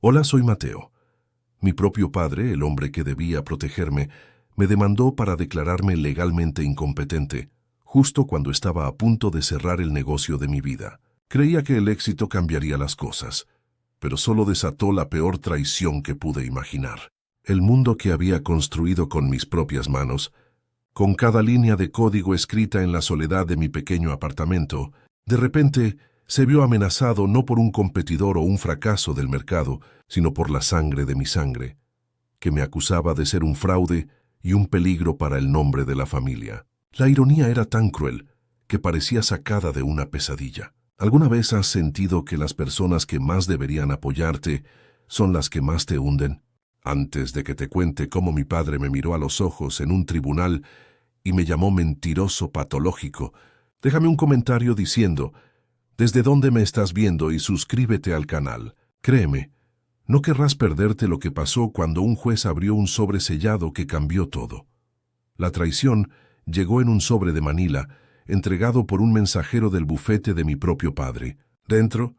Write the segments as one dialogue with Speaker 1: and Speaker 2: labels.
Speaker 1: Hola, soy Mateo. Mi propio padre, el hombre que debía protegerme, me demandó para declararme legalmente incompetente, justo cuando estaba a punto de cerrar el negocio de mi vida. Creía que el éxito cambiaría las cosas, pero solo desató la peor traición que pude imaginar. El mundo que había construido con mis propias manos, con cada línea de código escrita en la soledad de mi pequeño apartamento, de repente se vio amenazado no por un competidor o un fracaso del mercado, sino por la sangre de mi sangre, que me acusaba de ser un fraude y un peligro para el nombre de la familia. La ironía era tan cruel que parecía sacada de una pesadilla. ¿Alguna vez has sentido que las personas que más deberían apoyarte son las que más te hunden? Antes de que te cuente cómo mi padre me miró a los ojos en un tribunal y me llamó mentiroso patológico, déjame un comentario diciendo desde dónde me estás viendo y suscríbete al canal. Créeme, no querrás perderte lo que pasó cuando un juez abrió un sobre sellado que cambió todo. La traición llegó en un sobre de Manila, entregado por un mensajero del bufete de mi propio padre. Dentro,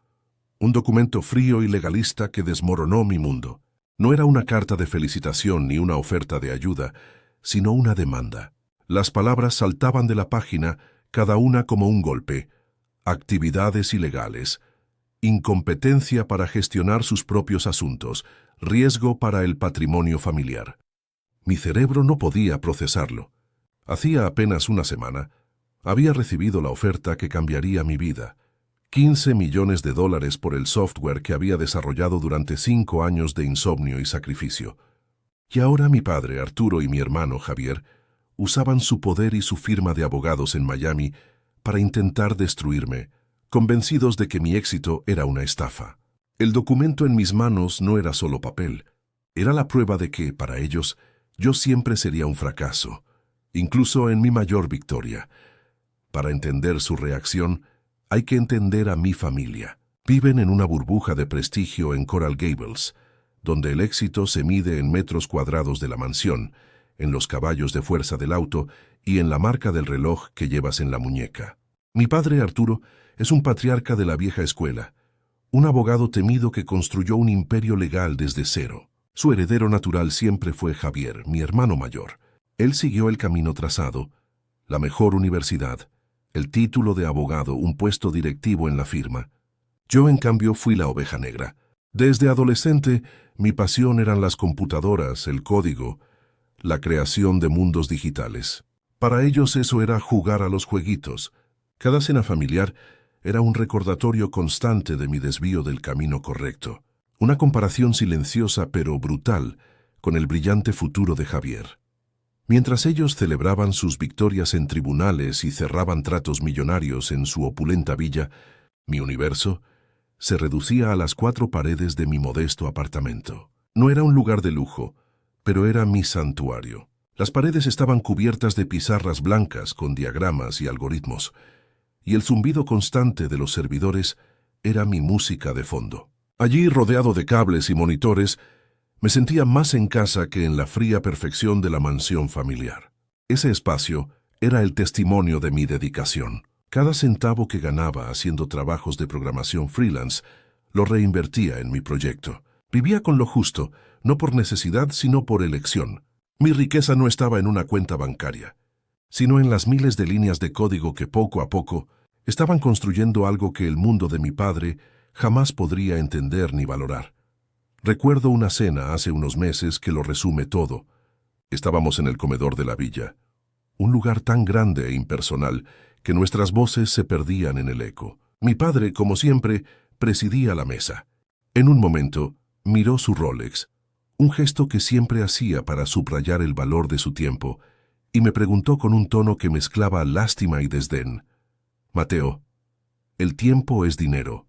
Speaker 1: un documento frío y legalista que desmoronó mi mundo. No era una carta de felicitación ni una oferta de ayuda, sino una demanda. Las palabras saltaban de la página, cada una como un golpe. Actividades ilegales, incompetencia para gestionar sus propios asuntos, riesgo para el patrimonio familiar. Mi cerebro no podía procesarlo. Hacía apenas una semana, había recibido la oferta que cambiaría mi vida. $15 millones por el software que había desarrollado durante 5 años de insomnio y sacrificio. Y ahora mi padre, Arturo, y mi hermano, Javier, usaban su poder y su firma de abogados en Miami para intentar destruirme, convencidos de que mi éxito era una estafa. El documento en mis manos no era solo papel, era la prueba de que, para ellos, yo siempre sería un fracaso, incluso en mi mayor victoria. Para entender su reacción, hay que entender a mi familia. Viven en una burbuja de prestigio en Coral Gables, donde el éxito se mide en metros cuadrados de la mansión, en los caballos de fuerza del auto y en la marca del reloj que llevas en la muñeca. Mi padre, Arturo, es un patriarca de la vieja escuela, un abogado temido que construyó un imperio legal desde cero. Su heredero natural siempre fue Javier, mi hermano mayor. Él siguió el camino trazado, la mejor universidad, el título de abogado, un puesto directivo en la firma. Yo, en cambio, fui la oveja negra. Desde adolescente, mi pasión eran las computadoras, el código, la creación de mundos digitales. Para ellos eso era jugar a los jueguitos. Cada cena familiar era un recordatorio constante de mi desvío del camino correcto. Una comparación silenciosa pero brutal con el brillante futuro de Javier. Mientras ellos celebraban sus victorias en tribunales y cerraban tratos millonarios en su opulenta villa, mi universo se reducía a las 4 paredes de mi modesto apartamento. No era un lugar de lujo, pero era mi santuario. Las paredes estaban cubiertas de pizarras blancas con diagramas y algoritmos, y el zumbido constante de los servidores era mi música de fondo. Allí, rodeado de cables y monitores, me sentía más en casa que en la fría perfección de la mansión familiar. Ese espacio era el testimonio de mi dedicación. Cada centavo que ganaba haciendo trabajos de programación freelance lo reinvertía en mi proyecto. Vivía con lo justo, no por necesidad, sino por elección. Mi riqueza no estaba en una cuenta bancaria, sino en las miles de líneas de código que poco a poco estaban construyendo algo que el mundo de mi padre jamás podría entender ni valorar. Recuerdo una cena hace unos meses que lo resume todo. Estábamos en el comedor de la villa, un lugar tan grande e impersonal que nuestras voces se perdían en el eco. Mi padre, como siempre, presidía la mesa. En un momento, miró su Rolex, un gesto que siempre hacía para subrayar el valor de su tiempo, y me preguntó con un tono que mezclaba lástima y desdén: «Mateo, el tiempo es dinero.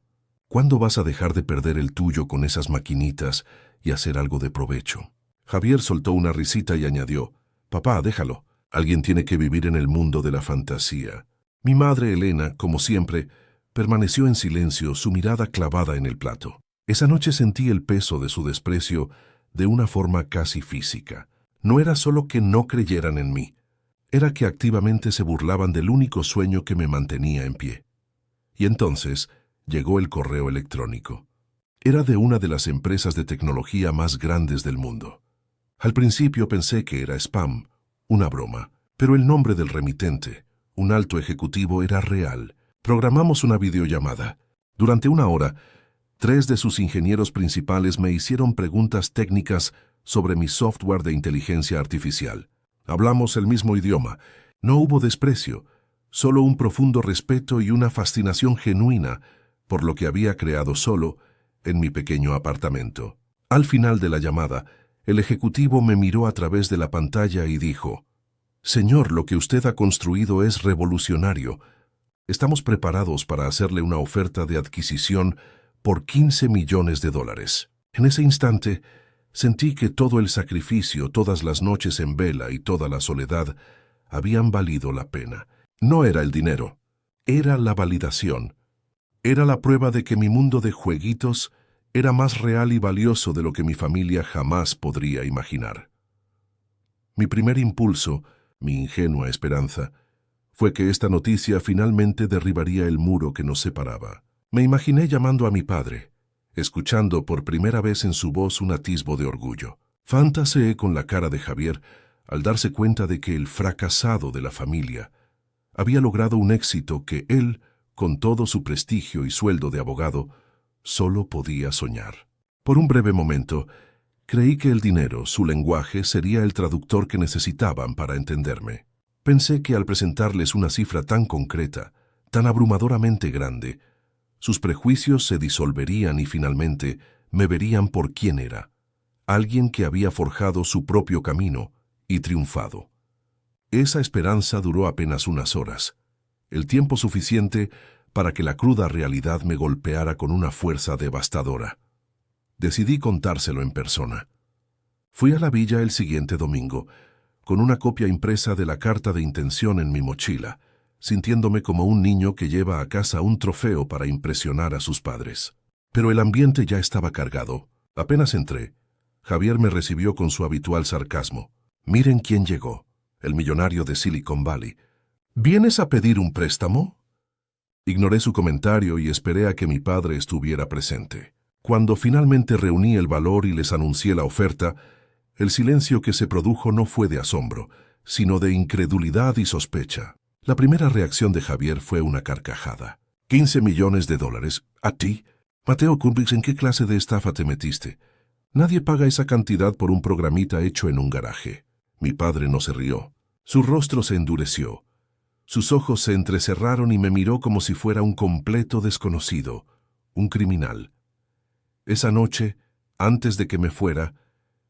Speaker 1: ¿Cuándo vas a dejar de perder el tuyo con esas maquinitas y hacer algo de provecho?» Javier soltó una risita y añadió: «Papá, déjalo. Alguien tiene que vivir en el mundo de la fantasía». Mi madre, Elena, como siempre, permaneció en silencio, su mirada clavada en el plato. Esa noche sentí el peso de su desprecio de una forma casi física. No era solo que no creyeran en mí, era que activamente se burlaban del único sueño que me mantenía en pie. Y entonces llegó el correo electrónico. Era de una de las empresas de tecnología más grandes del mundo. Al principio pensé que era spam, una broma, pero el nombre del remitente, un alto ejecutivo, era real. Programamos una videollamada. Durante 1 hora, 3 de sus ingenieros principales me hicieron preguntas técnicas sobre mi software de inteligencia artificial. Hablamos el mismo idioma. No hubo desprecio, solo un profundo respeto y una fascinación genuina por lo que había creado solo en mi pequeño apartamento. Al final de la llamada, el ejecutivo me miró a través de la pantalla y dijo: «Señor, lo que usted ha construido es revolucionario. Estamos preparados para hacerle una oferta de adquisición por $15 millones». En ese instante, sentí que todo el sacrificio, todas las noches en vela y toda la soledad habían valido la pena. No era el dinero, era la validación. Era la prueba de que mi mundo de jueguitos era más real y valioso de lo que mi familia jamás podría imaginar. Mi primer impulso, mi ingenua esperanza, fue que esta noticia finalmente derribaría el muro que nos separaba. Me imaginé llamando a mi padre, escuchando por primera vez en su voz un atisbo de orgullo. Fantaseé con la cara de Javier al darse cuenta de que el fracasado de la familia había logrado un éxito que él, con todo su prestigio y sueldo de abogado, solo podía soñar. Por un breve momento, creí que el dinero, su lenguaje, sería el traductor que necesitaban para entenderme. Pensé que al presentarles una cifra tan concreta, tan abrumadoramente grande, sus prejuicios se disolverían y finalmente me verían por quién era, alguien que había forjado su propio camino y triunfado. Esa esperanza duró apenas unas horas, el tiempo suficiente para que la cruda realidad me golpeara con una fuerza devastadora. Decidí contárselo en persona. Fui a la villa el siguiente domingo, con una copia impresa de la carta de intención en mi mochila, sintiéndome como un niño que lleva a casa un trofeo para impresionar a sus padres. Pero el ambiente ya estaba cargado. Apenas entré, Javier me recibió con su habitual sarcasmo. «Miren quién llegó, el millonario de Silicon Valley. ¿Vienes a pedir un préstamo?». Ignoré su comentario y esperé a que mi padre estuviera presente. Cuando finalmente reuní el valor y les anuncié la oferta, el silencio que se produjo no fue de asombro, sino de incredulidad y sospecha. La primera reacción de Javier fue una carcajada. $15 millones. ¿A ti? Mateo Kurbix, ¿en qué clase de estafa te metiste? Nadie paga esa cantidad por un programita hecho en un garaje. Mi padre no se rió. Su rostro se endureció. Sus ojos se entrecerraron y me miró como si fuera un completo desconocido, un criminal. Esa noche, antes de que me fuera,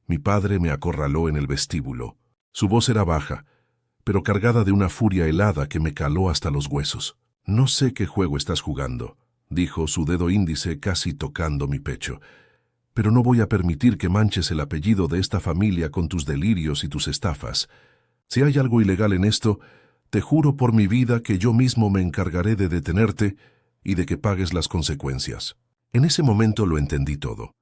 Speaker 1: mi padre me acorraló en el vestíbulo. Su voz era baja, pero cargada de una furia helada que me caló hasta los huesos. «No sé qué juego estás jugando», dijo, su dedo índice casi tocando mi pecho, «pero no voy a permitir que manches el apellido de esta familia con tus delirios y tus estafas. Si hay algo ilegal en esto, te juro por mi vida que yo mismo me encargaré de detenerte y de que pagues las consecuencias». En ese momento lo entendí todo.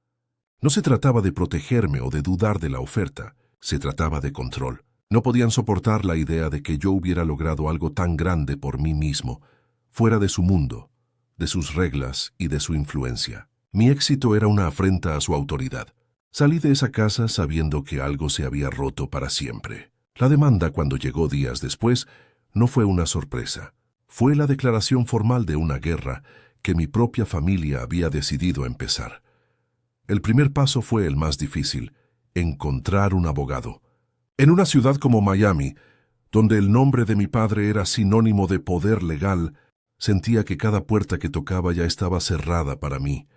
Speaker 1: No se trataba de protegerme o de dudar de la oferta, se trataba de control. No podían soportar la idea de que yo hubiera logrado algo tan grande por mí mismo, fuera de su mundo, de sus reglas y de su influencia. Mi éxito era una afrenta a su autoridad. Salí de esa casa sabiendo que algo se había roto para siempre. La demanda, cuando llegó días después, no fue una sorpresa. Fue la declaración formal de una guerra que mi propia familia había decidido empezar. El primer paso fue el más difícil: encontrar un abogado. En una ciudad como Miami, donde el nombre de mi padre era sinónimo de poder legal, sentía que cada puerta que tocaba ya estaba cerrada para mí.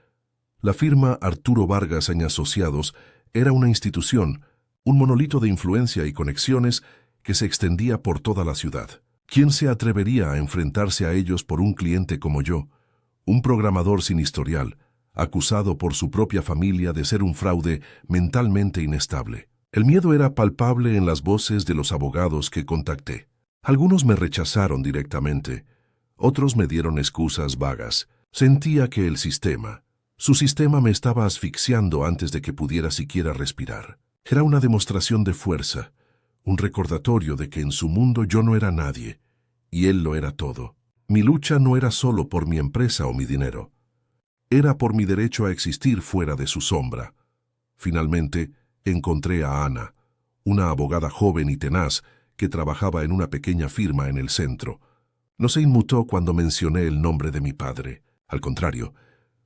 Speaker 1: La firma Arturo Vargas & Asociados era una institución, un monolito de influencia y conexiones que se extendía por toda la ciudad. ¿Quién se atrevería a enfrentarse a ellos por un cliente como yo, un programador sin historial, acusado por su propia familia de ser un fraude mentalmente inestable? El miedo era palpable en las voces de los abogados que contacté. Algunos me rechazaron directamente, otros me dieron excusas vagas. Sentía que su sistema me estaba asfixiando antes de que pudiera siquiera respirar. Era una demostración de fuerza, un recordatorio de que en su mundo yo no era nadie, y él lo era todo. Mi lucha no era solo por mi empresa o mi dinero. Era por mi derecho a existir fuera de su sombra. Finalmente, encontré a Ana, una abogada joven y tenaz que trabajaba en una pequeña firma en el centro. No se inmutó cuando mencioné el nombre de mi padre. Al contrario,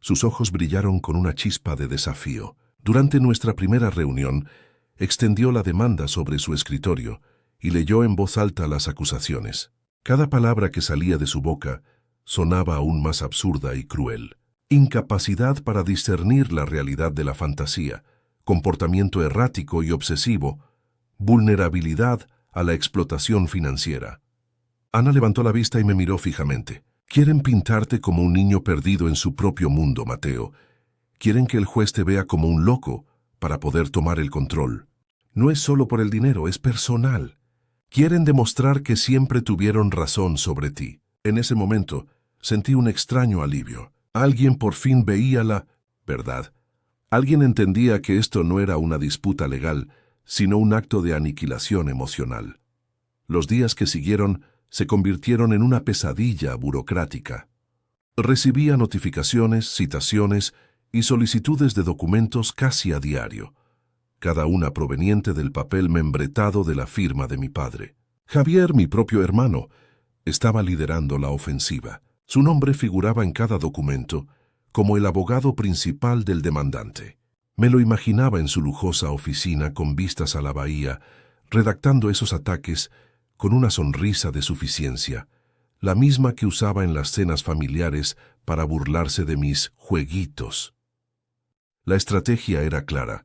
Speaker 1: sus ojos brillaron con una chispa de desafío. Durante nuestra primera reunión, extendió la demanda sobre su escritorio y leyó en voz alta las acusaciones. Cada palabra que salía de su boca sonaba aún más absurda y cruel. Incapacidad para discernir la realidad de la fantasía, comportamiento errático y obsesivo, vulnerabilidad a la explotación financiera. Ana levantó la vista y me miró fijamente. Quieren pintarte como un niño perdido en su propio mundo, Mateo. Quieren que el juez te vea como un loco para poder tomar el control. No es solo por el dinero, es personal. Quieren demostrar que siempre tuvieron razón sobre ti. En ese momento, sentí un extraño alivio. Alguien por fin veía la verdad. Alguien entendía que esto no era una disputa legal, sino un acto de aniquilación emocional. Los días que siguieron se convirtieron en una pesadilla burocrática. Recibía notificaciones, citaciones y solicitudes de documentos casi a diario, cada una proveniente del papel membretado de la firma de mi padre. Javier, mi propio hermano, estaba liderando la ofensiva. Su nombre figuraba en cada documento como el abogado principal del demandante. Me lo imaginaba en su lujosa oficina con vistas a la bahía, redactando esos ataques con una sonrisa de suficiencia, la misma que usaba en las cenas familiares para burlarse de mis jueguitos. La estrategia era clara: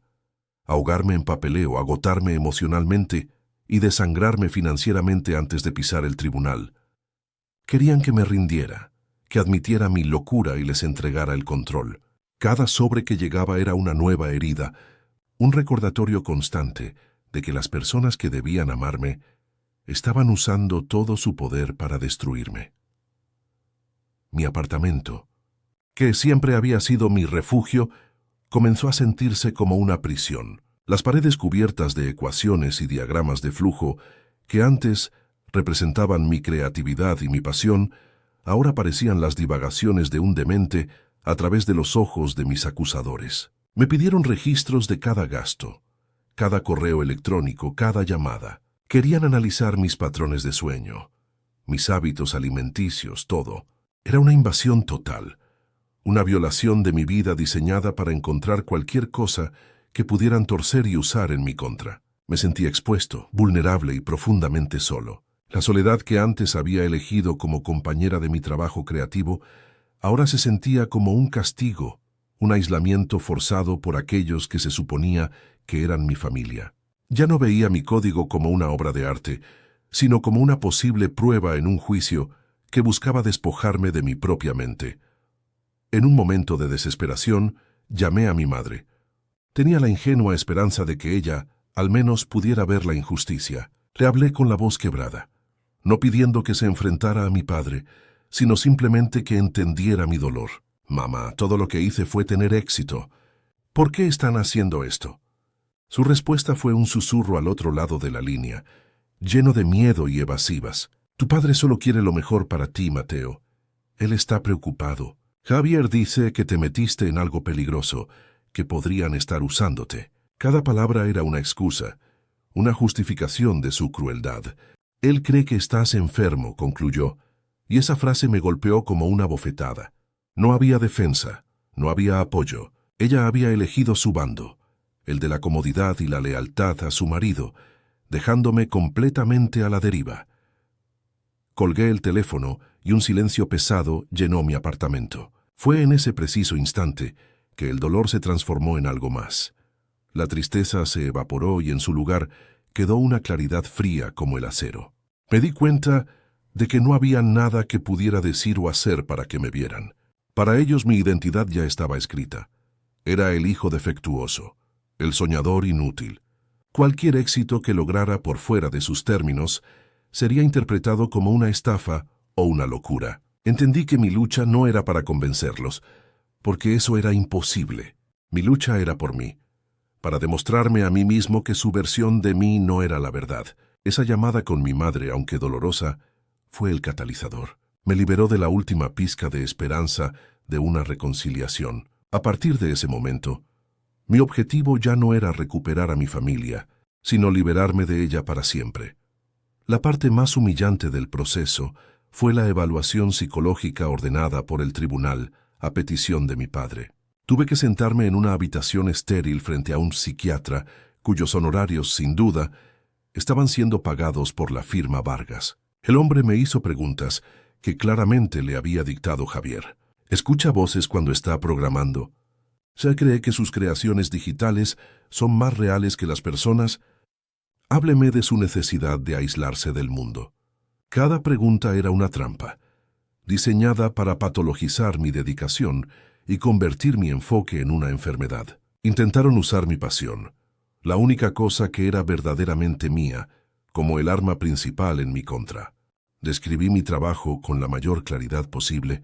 Speaker 1: ahogarme en papeleo, agotarme emocionalmente y desangrarme financieramente antes de pisar el tribunal. Querían que me rindiera, que admitiera mi locura y les entregara el control. Cada sobre que llegaba era una nueva herida, un recordatorio constante de que las personas que debían amarme estaban usando todo su poder para destruirme. Mi apartamento, que siempre había sido mi refugio, comenzó a sentirse como una prisión. Las paredes cubiertas de ecuaciones y diagramas de flujo, que antes representaban mi creatividad y mi pasión, ahora parecían las divagaciones de un demente a través de los ojos de mis acusadores. Me pidieron registros de cada gasto, cada correo electrónico, cada llamada. Querían analizar mis patrones de sueño, mis hábitos alimenticios, todo. Era una invasión total, una violación de mi vida diseñada para encontrar cualquier cosa que pudieran torcer y usar en mi contra. Me sentía expuesto, vulnerable y profundamente solo. La soledad que antes había elegido como compañera de mi trabajo creativo, ahora se sentía como un castigo, un aislamiento forzado por aquellos que se suponía que eran mi familia. Ya no veía mi código como una obra de arte, sino como una posible prueba en un juicio que buscaba despojarme de mi propia mente. En un momento de desesperación, llamé a mi madre. Tenía la ingenua esperanza de que ella, al menos, pudiera ver la injusticia. Le hablé con la voz quebrada, no pidiendo que se enfrentara a mi padre, sino simplemente que entendiera mi dolor. «Mamá, todo lo que hice fue tener éxito. ¿Por qué están haciendo esto?» Su respuesta fue un susurro al otro lado de la línea, lleno de miedo y evasivas. «Tu padre solo quiere lo mejor para ti, Mateo. Él está preocupado. Javier dice que te metiste en algo peligroso, que podrían estar usándote». Cada palabra era una excusa, una justificación de su crueldad. «Él cree que estás enfermo», concluyó, y esa frase me golpeó como una bofetada. No había defensa, no había apoyo. Ella había elegido su bando, el de la comodidad y la lealtad a su marido, dejándome completamente a la deriva. Colgué el teléfono y un silencio pesado llenó mi apartamento. Fue en ese preciso instante que el dolor se transformó en algo más. La tristeza se evaporó y en su lugar quedó una claridad fría como el acero. Me di cuenta de que no había nada que pudiera decir o hacer para que me vieran. Para ellos mi identidad ya estaba escrita. Era el hijo defectuoso, el soñador inútil. Cualquier éxito que lograra por fuera de sus términos sería interpretado como una estafa o una locura. Entendí que mi lucha no era para convencerlos, porque eso era imposible. Mi lucha era por mí, para demostrarme a mí mismo que su versión de mí no era la verdad. Esa llamada con mi madre, aunque dolorosa, fue el catalizador. Me liberó de la última pizca de esperanza de una reconciliación. A partir de ese momento, mi objetivo ya no era recuperar a mi familia, sino liberarme de ella para siempre. La parte más humillante del proceso fue la evaluación psicológica ordenada por el tribunal a petición de mi padre. Tuve que sentarme en una habitación estéril frente a un psiquiatra cuyos honorarios, sin duda, estaban siendo pagados por la firma Vargas. El hombre me hizo preguntas que claramente le había dictado Javier. Escucha voces cuando está programando. ¿Se cree que sus creaciones digitales son más reales que las personas? Hábleme de su necesidad de aislarse del mundo. Cada pregunta era una trampa, diseñada para patologizar mi dedicación y convertir mi enfoque en una enfermedad. Intentaron usar mi pasión, la única cosa que era verdaderamente mía, como el arma principal en mi contra. Describí mi trabajo con la mayor claridad posible,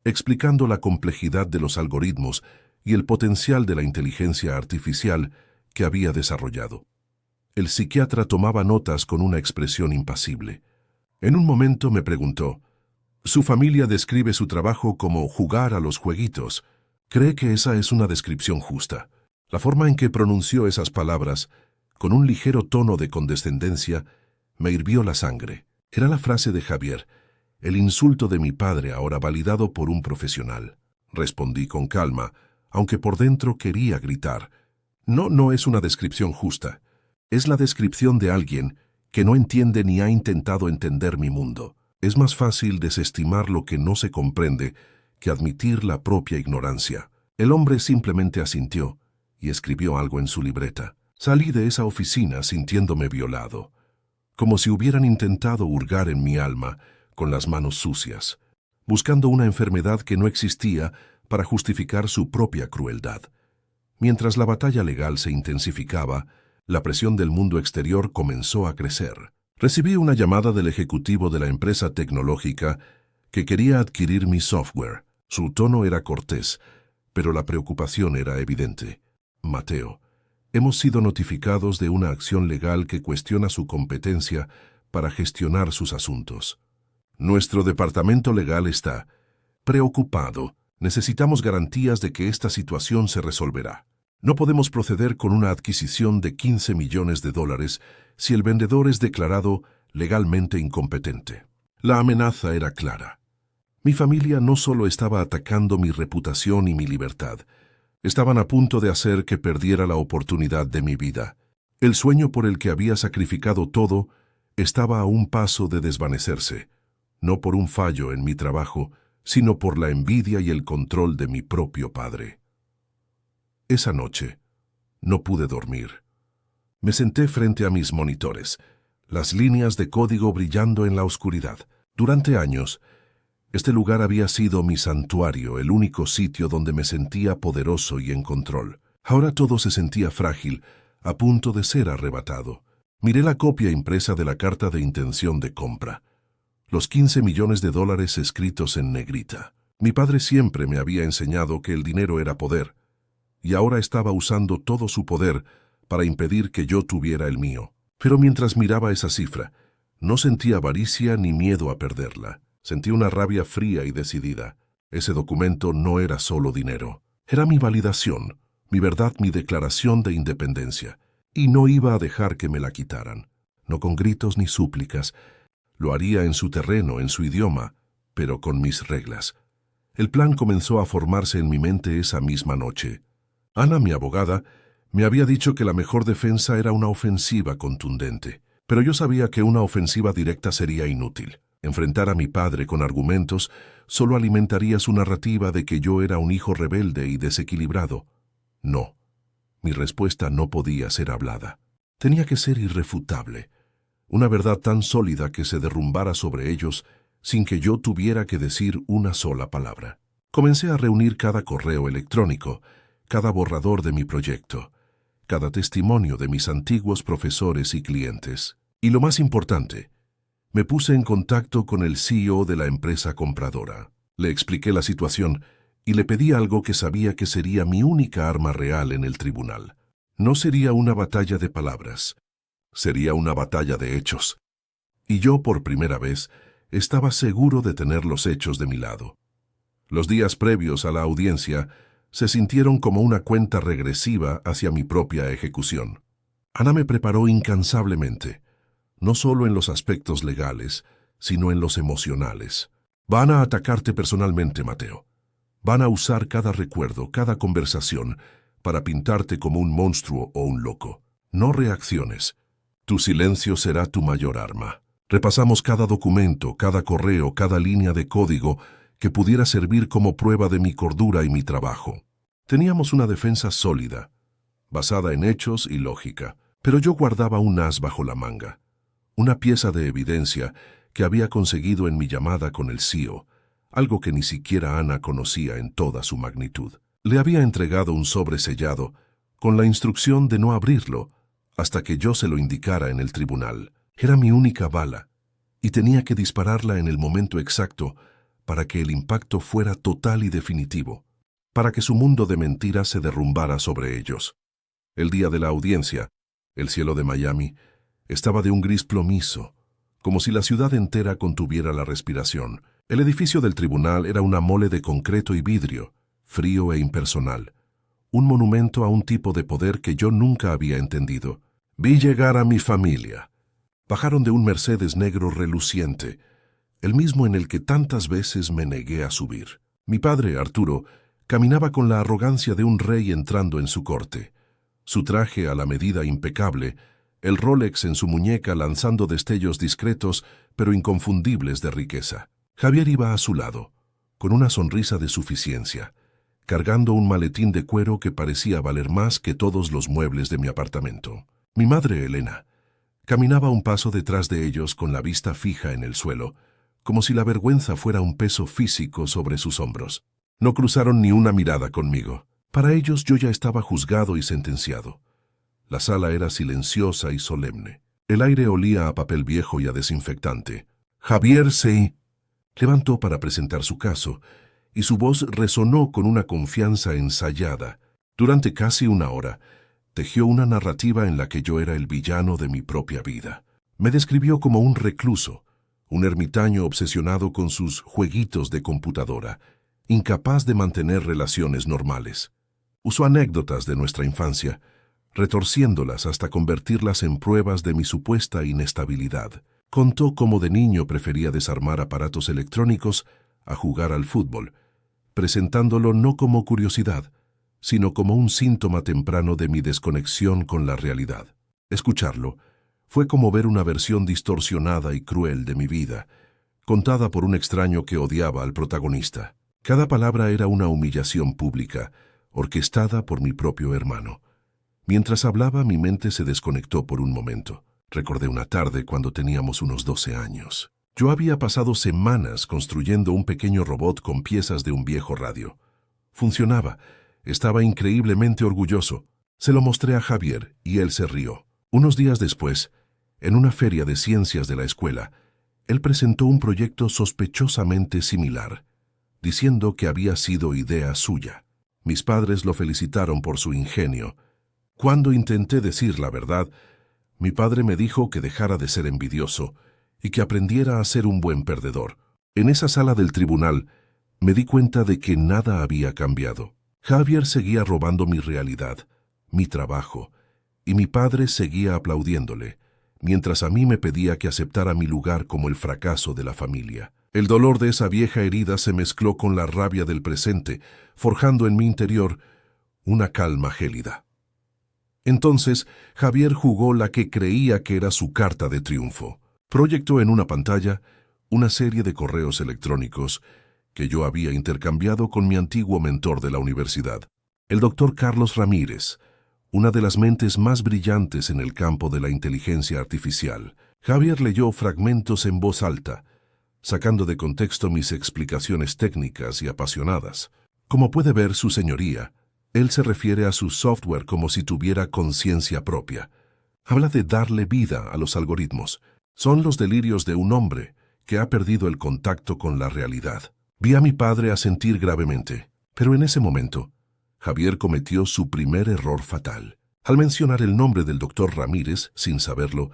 Speaker 1: explicando la complejidad de los algoritmos y el potencial de la inteligencia artificial que había desarrollado. El psiquiatra tomaba notas con una expresión impasible. En un momento me preguntó, «Su familia describe su trabajo como jugar a los jueguitos. ¿Cree que esa es una descripción justa?» La forma en que pronunció esas palabras, con un ligero tono de condescendencia, me hirvió la sangre. Era la frase de Javier, el insulto de mi padre ahora validado por un profesional. Respondí con calma, aunque por dentro quería gritar. No es una descripción justa. Es la descripción de alguien que no entiende ni ha intentado entender mi mundo. Es más fácil desestimar lo que no se comprende que admitir la propia ignorancia. El hombre simplemente asintió y escribió algo en su libreta. Salí de esa oficina sintiéndome violado, como si hubieran intentado hurgar en mi alma con las manos sucias, buscando una enfermedad que no existía para justificar su propia crueldad. Mientras la batalla legal se intensificaba, la presión del mundo exterior comenzó a crecer. Recibí una llamada del ejecutivo de la empresa tecnológica que quería adquirir mi software. Su tono era cortés, pero la preocupación era evidente. «Mateo, hemos sido notificados de una acción legal que cuestiona su competencia para gestionar sus asuntos. Nuestro departamento legal está preocupado. Necesitamos garantías de que esta situación se resolverá. No podemos proceder con una adquisición de $15 millones si el vendedor es declarado legalmente incompetente». La amenaza era clara. Mi familia no solo estaba atacando mi reputación y mi libertad, estaban a punto de hacer que perdiera la oportunidad de mi vida. El sueño por el que había sacrificado todo estaba a un paso de desvanecerse, no por un fallo en mi trabajo, sino por la envidia y el control de mi propio padre. Esa noche no pude dormir. Me senté frente a mis monitores, las líneas de código brillando en la oscuridad. Durante años, este lugar había sido mi santuario, el único sitio donde me sentía poderoso y en control. Ahora todo se sentía frágil, a punto de ser arrebatado. Miré la copia impresa de la carta de intención de compra. Los $15 millones escritos en negrita. Mi padre siempre me había enseñado que el dinero era poder, y ahora estaba usando todo su poder para impedir que yo tuviera el mío. Pero mientras miraba esa cifra, no sentía avaricia ni miedo a perderla. Sentí una rabia fría y decidida. Ese documento no era solo dinero. Era mi validación, mi verdad, mi declaración de independencia. Y no iba a dejar que me la quitaran. No con gritos ni súplicas. Lo haría en su terreno, en su idioma, pero con mis reglas. El plan comenzó a formarse en mi mente esa misma noche. Ana, mi abogada, me había dicho que la mejor defensa era una ofensiva contundente, pero yo sabía que una ofensiva directa sería inútil. Enfrentar a mi padre con argumentos solo alimentaría su narrativa de que yo era un hijo rebelde y desequilibrado. No, mi respuesta no podía ser hablada. Tenía que ser irrefutable, una verdad tan sólida que se derrumbara sobre ellos sin que yo tuviera que decir una sola palabra. Comencé a reunir cada correo electrónico, cada borrador de mi proyecto, cada testimonio de mis antiguos profesores y clientes. Y lo más importante, me puse en contacto con el CEO de la empresa compradora. Le expliqué la situación y le pedí algo que sabía que sería mi única arma real en el tribunal. No sería una batalla de palabras, sería una batalla de hechos. Y yo, por primera vez, estaba seguro de tener los hechos de mi lado. Los días previos a la audiencia se sintieron como una cuenta regresiva hacia mi propia ejecución. Ana me preparó incansablemente, no solo en los aspectos legales, sino en los emocionales. Van a atacarte personalmente, Mateo. Van a usar cada recuerdo, cada conversación, para pintarte como un monstruo o un loco. No reacciones. Tu silencio será tu mayor arma. Repasamos cada documento, cada correo, cada línea de código que pudiera servir como prueba de mi cordura y mi trabajo. Teníamos una defensa sólida, basada en hechos y lógica, pero yo guardaba un as bajo la manga, una pieza de evidencia que había conseguido en mi llamada con el CEO, algo que ni siquiera Ana conocía en toda su magnitud. Le había entregado un sobre sellado, con la instrucción de no abrirlo hasta que yo se lo indicara en el tribunal. Era mi única bala, y tenía que dispararla en el momento exacto para que el impacto fuera total y definitivo, para que su mundo de mentiras se derrumbara sobre ellos. El día de la audiencia, el cielo de Miami estaba de un gris plomizo, como si la ciudad entera contuviera la respiración. El edificio del tribunal era una mole de concreto y vidrio, frío e impersonal, un monumento a un tipo de poder que yo nunca había entendido. Vi llegar a mi familia. Bajaron de un Mercedes negro reluciente, el mismo en el que tantas veces me negué a subir. Mi padre, Arturo, caminaba con la arrogancia de un rey entrando en su corte. Su traje a la medida impecable, el Rolex en su muñeca lanzando destellos discretos pero inconfundibles de riqueza. Javier iba a su lado, con una sonrisa de suficiencia, cargando un maletín de cuero que parecía valer más que todos los muebles de mi apartamento. Mi madre, Elena, caminaba un paso detrás de ellos con la vista fija en el suelo, como si la vergüenza fuera un peso físico sobre sus hombros. No cruzaron ni una mirada conmigo. Para ellos yo ya estaba juzgado y sentenciado. La sala era silenciosa y solemne. El aire olía a papel viejo y a desinfectante. Javier se levantó para presentar su caso, y su voz resonó con una confianza ensayada. Durante casi una hora, tejió una narrativa en la que yo era el villano de mi propia vida. Me describió como un recluso, un ermitaño obsesionado con sus jueguitos de computadora, incapaz de mantener relaciones normales. Usó anécdotas de nuestra infancia, retorciéndolas hasta convertirlas en pruebas de mi supuesta inestabilidad. Contó cómo de niño prefería desarmar aparatos electrónicos a jugar al fútbol, presentándolo no como curiosidad, sino como un síntoma temprano de mi desconexión con la realidad. Escucharlo fue como ver una versión distorsionada y cruel de mi vida, contada por un extraño que odiaba al protagonista. Cada palabra era una humillación pública, orquestada por mi propio hermano. Mientras hablaba, mi mente se desconectó por un momento. Recordé una tarde cuando teníamos unos 12 años. Yo había pasado semanas construyendo un pequeño robot con piezas de un viejo radio. Funcionaba. Estaba increíblemente orgulloso. Se lo mostré a Javier y él se rió. Unos días después, en una feria de ciencias de la escuela, él presentó un proyecto sospechosamente similar, diciendo que había sido idea suya. Mis padres lo felicitaron por su ingenio. Cuando intenté decir la verdad, mi padre me dijo que dejara de ser envidioso y que aprendiera a ser un buen perdedor. En esa sala del tribunal, me di cuenta de que nada había cambiado. Javier seguía robando mi realidad, mi trabajo, y mi padre seguía aplaudiéndole, mientras a mí me pedía que aceptara mi lugar como el fracaso de la familia. El dolor de esa vieja herida se mezcló con la rabia del presente, forjando en mi interior una calma gélida. Entonces, Javier jugó la que creía que era su carta de triunfo. Proyectó en una pantalla una serie de correos electrónicos que yo había intercambiado con mi antiguo mentor de la universidad, el doctor Carlos Ramírez, una de las mentes más brillantes en el campo de la inteligencia artificial. Javier leyó fragmentos en voz alta, sacando de contexto mis explicaciones técnicas y apasionadas. Como puede ver, su señoría, él se refiere a su software como si tuviera conciencia propia. Habla de darle vida a los algoritmos. Son los delirios de un hombre que ha perdido el contacto con la realidad. Vi a mi padre asentir gravemente, pero en ese momento, Javier cometió su primer error fatal. Al mencionar el nombre del doctor Ramírez, sin saberlo,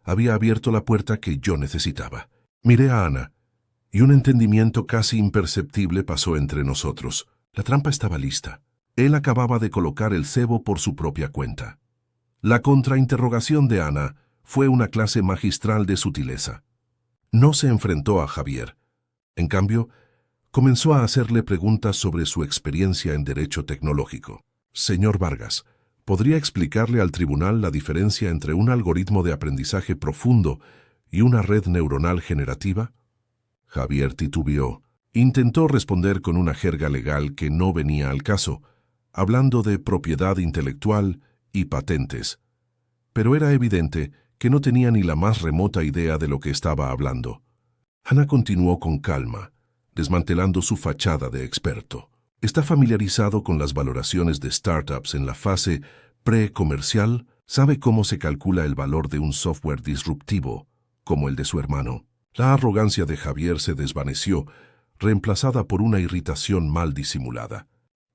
Speaker 1: había abierto la puerta que yo necesitaba. Miré a Ana, y un entendimiento casi imperceptible pasó entre nosotros. La trampa estaba lista. Él acababa de colocar el cebo por su propia cuenta. La contrainterrogación de Ana fue una clase magistral de sutileza. No se enfrentó a Javier. En cambio, comenzó a hacerle preguntas sobre su experiencia en derecho tecnológico. Señor Vargas, ¿podría explicarle al tribunal la diferencia entre un algoritmo de aprendizaje profundo y una red neuronal generativa? Javier titubeó. Intentó responder con una jerga legal que no venía al caso, hablando de propiedad intelectual y patentes. Pero era evidente que no tenía ni la más remota idea de lo que estaba hablando. Ana continuó con calma, desmantelando su fachada de experto. ¿Está familiarizado con las valoraciones de startups en la fase pre-comercial? ¿Sabe cómo se calcula el valor de un software disruptivo, como el de su hermano? La arrogancia de Javier se desvaneció, reemplazada por una irritación mal disimulada.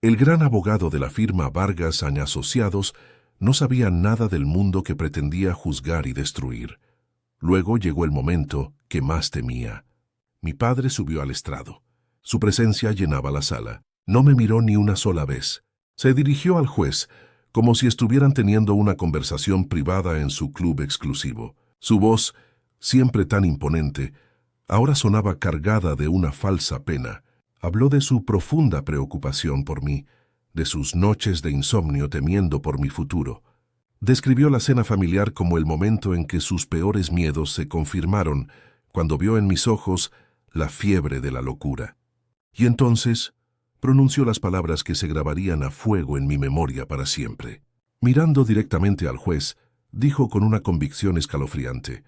Speaker 1: El gran abogado de la firma Vargas & Asociados no sabía nada del mundo que pretendía juzgar y destruir. Luego llegó el momento que más temía. Mi padre subió al estrado. Su presencia llenaba la sala. No me miró ni una sola vez. Se dirigió al juez, como si estuvieran teniendo una conversación privada en su club exclusivo. Su voz, siempre tan imponente, ahora sonaba cargada de una falsa pena. Habló de su profunda preocupación por mí, de sus noches de insomnio temiendo por mi futuro. Describió la cena familiar como el momento en que sus peores miedos se confirmaron cuando vio en mis ojos la fiebre de la locura. Y entonces pronunció las palabras que se grabarían a fuego en mi memoria para siempre. Mirando directamente al juez, dijo con una convicción escalofriante: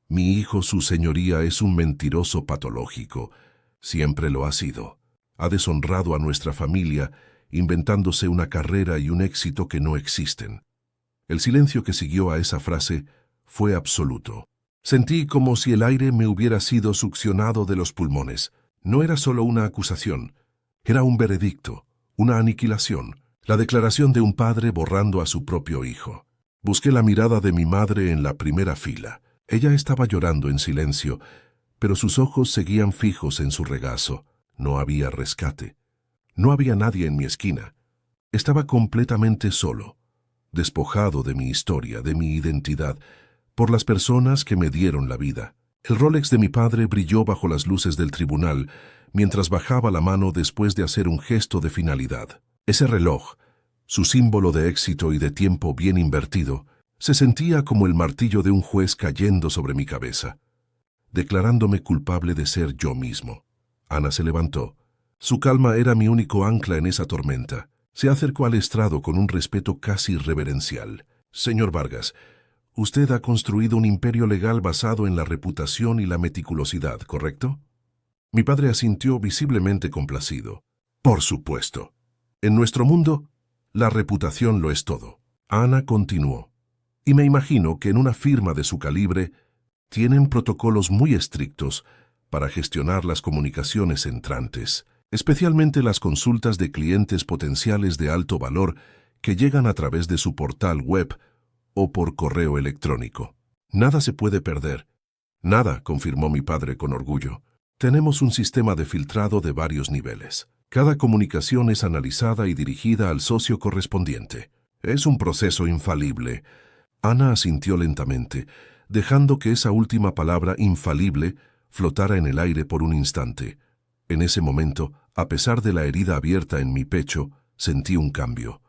Speaker 1: «Mi hijo, su señoría, es un mentiroso patológico. Siempre lo ha sido. Ha deshonrado a nuestra familia, inventándose una carrera y un éxito que no existen». El silencio que siguió a esa frase fue absoluto. Sentí como si el aire me hubiera sido succionado de los pulmones. No era solo una acusación, era un veredicto, una aniquilación, la declaración de un padre borrando a su propio hijo. Busqué la mirada de mi madre en la primera fila. Ella estaba llorando en silencio, pero sus ojos seguían fijos en su regazo. No había rescate. No había nadie en mi esquina. Estaba completamente solo, despojado de mi historia, de mi identidad, por las personas que me dieron la vida. El Rolex de mi padre brilló bajo las luces del tribunal, mientras bajaba la mano después de hacer un gesto de finalidad. Ese reloj, su símbolo de éxito y de tiempo bien invertido, se sentía como el martillo de un juez cayendo sobre mi cabeza, declarándome culpable de ser yo mismo. Ana se levantó. Su calma era mi único ancla en esa tormenta. Se acercó al estrado con un respeto casi reverencial. «Señor Vargas, usted ha construido un imperio legal basado en la reputación y la meticulosidad, ¿correcto?» Mi padre asintió visiblemente complacido. «Por supuesto. En nuestro mundo, la reputación lo es todo». Ana continuó. «Y me imagino que en una firma de su calibre tienen protocolos muy estrictos para gestionar las comunicaciones entrantes, especialmente las consultas de clientes potenciales de alto valor que llegan a través de su portal web o por correo electrónico. Nada se puede perder». «Nada», confirmó mi padre con orgullo. «Tenemos un sistema de filtrado de varios niveles. Cada comunicación es analizada y dirigida al socio correspondiente. Es un proceso infalible». Ana asintió lentamente, dejando que esa última palabra, infalible, flotara en el aire por un instante. En ese momento, a pesar de la herida abierta en mi pecho, sentí un cambio.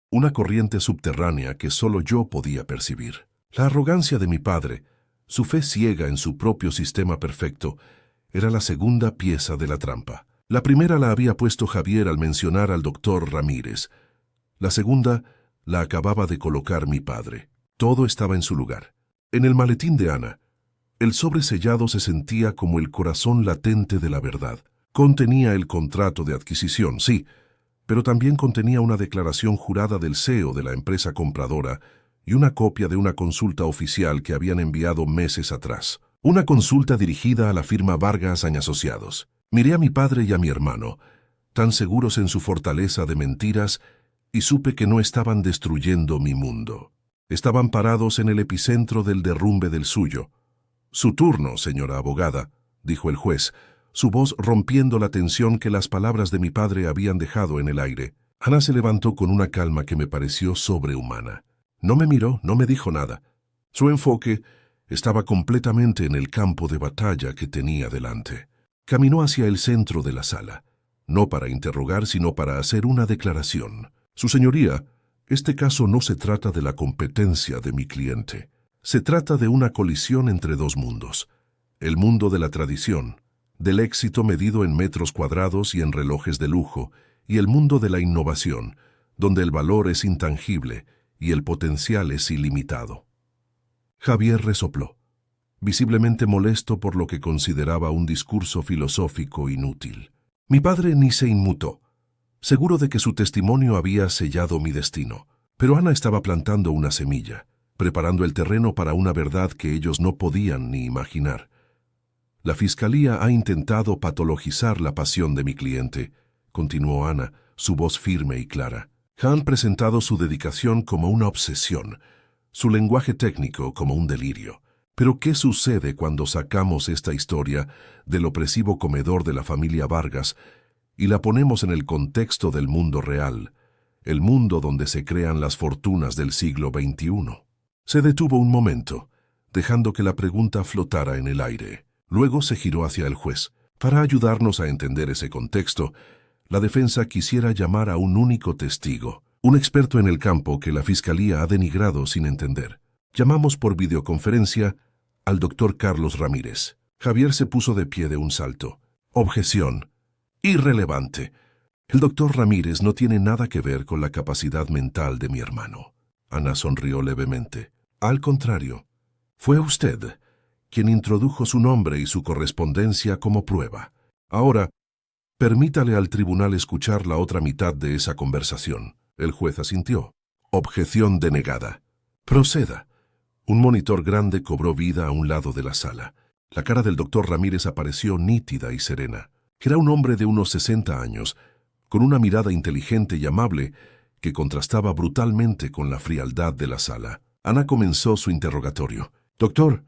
Speaker 1: Una corriente subterránea que solo yo podía percibir. La arrogancia de mi padre, su fe ciega en su propio sistema perfecto, era la segunda pieza de la trampa. La primera la había puesto Javier al mencionar al doctor Ramírez. La segunda la acababa de colocar mi padre. Todo estaba en su lugar. En el maletín de Ana, el sobre sellado se sentía como el corazón latente de la verdad. Contenía el contrato de adquisición, sí, pero también contenía una declaración jurada del CEO de la empresa compradora y una copia de una consulta oficial que habían enviado meses atrás. Una consulta dirigida a la firma Vargas & Asociados. Miré a mi padre y a mi hermano, tan seguros en su fortaleza de mentiras, y supe que no estaban destruyendo mi mundo. Estaban parados en el epicentro del derrumbe del suyo. «Su turno, señora abogada», dijo el juez, su voz rompiendo la tensión que las palabras de mi padre habían dejado en el aire. Ana se levantó con una calma que me pareció sobrehumana. No me miró, no me dijo nada. Su enfoque estaba completamente en el campo de batalla que tenía delante. Caminó hacia el centro de la sala, no para interrogar, sino para hacer una declaración. Su señoría, este caso no se trata de la competencia de mi cliente. Se trata de una colisión entre dos mundos. El mundo de la tradición, del éxito medido en metros cuadrados y en relojes de lujo, y el mundo de la innovación, donde el valor es intangible y el potencial es ilimitado. Javier resopló, visiblemente molesto por lo que consideraba un discurso filosófico inútil. Mi padre ni se inmutó, seguro de que su testimonio había sellado mi destino. Pero Ana estaba plantando una semilla, preparando el terreno para una verdad que ellos no podían ni imaginar. La fiscalía ha intentado patologizar la pasión de mi cliente, continuó Ana, su voz firme y clara. Han presentado su dedicación como una obsesión, su lenguaje técnico como un delirio. Pero ¿qué sucede cuando sacamos esta historia del opresivo comedor de la familia Vargas y la ponemos en el contexto del mundo real, el mundo donde se crean las fortunas del siglo XXI? Se detuvo un momento, dejando que la pregunta flotara en el aire. Luego se giró hacia el juez. Para ayudarnos a entender ese contexto, la defensa quisiera llamar a un único testigo, un experto en el campo que la fiscalía ha denigrado sin entender. Llamamos por videoconferencia al doctor Carlos Ramírez. Javier se puso de pie de un salto. Objeción. Irrelevante. El doctor Ramírez no tiene nada que ver con la capacidad mental de mi hermano. Ana sonrió levemente. Al contrario, fue usted quien introdujo su nombre y su correspondencia como prueba. Ahora, permítale al tribunal escuchar la otra mitad de esa conversación. El juez asintió. Objeción denegada. Proceda. Un monitor grande cobró vida a un lado de la sala. La cara del doctor Ramírez apareció nítida y serena. Era un hombre de unos 60 años, con una mirada inteligente y amable que contrastaba brutalmente con la frialdad de la sala. Ana comenzó su interrogatorio. Doctor,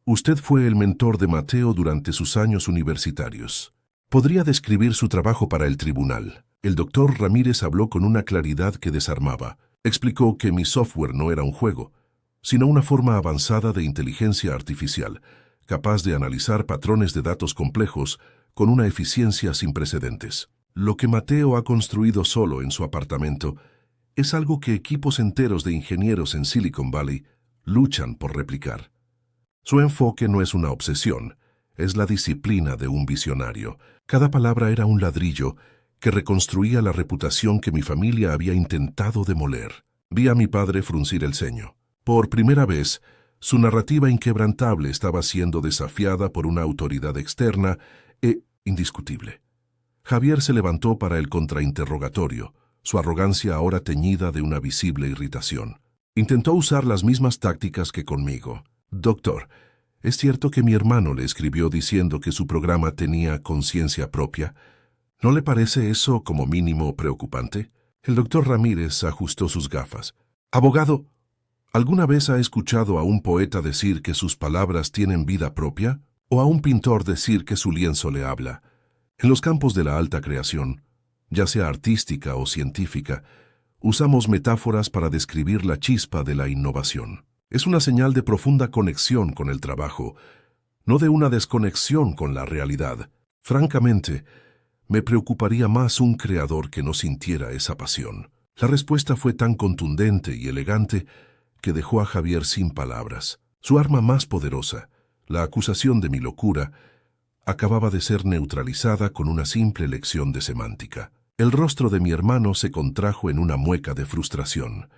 Speaker 1: usted fue el mentor de Mateo durante sus años universitarios. ¿Podría describir su trabajo para el tribunal? El doctor Ramírez habló con una claridad que desarmaba. Explicó que mi software no era un juego, sino una forma avanzada de inteligencia artificial, capaz de analizar patrones de datos complejos con una eficiencia sin precedentes. Lo que Mateo ha construido solo en su apartamento es algo que equipos enteros de ingenieros en Silicon Valley luchan por replicar. Su enfoque no es una obsesión, es la disciplina de un visionario. Cada palabra era un ladrillo que reconstruía la reputación que mi familia había intentado demoler. Vi a mi padre fruncir el ceño. Por primera vez, su narrativa inquebrantable estaba siendo desafiada por una autoridad externa e indiscutible. Javier se levantó para el contrainterrogatorio, su arrogancia ahora teñida de una visible irritación. Intentó usar las mismas tácticas que conmigo. Doctor, ¿es cierto que mi hermano le escribió diciendo que su programa tenía conciencia propia? ¿No le parece eso como mínimo preocupante? El doctor Ramírez ajustó sus gafas. Abogado, ¿alguna vez ha escuchado a un poeta decir que sus palabras tienen vida propia? ¿O a un pintor decir que su lienzo le habla? En los campos de la alta creación, ya sea artística o científica, usamos metáforas para describir la chispa de la innovación. Es una señal de profunda conexión con el trabajo, no de una desconexión con la realidad. Francamente, me preocuparía más un creador que no sintiera esa pasión. La respuesta fue tan contundente y elegante que dejó a Javier sin palabras. Su arma más poderosa, la acusación de mi locura, acababa de ser neutralizada con una simple lección de semántica. El rostro de mi hermano se contrajo en una mueca de frustración.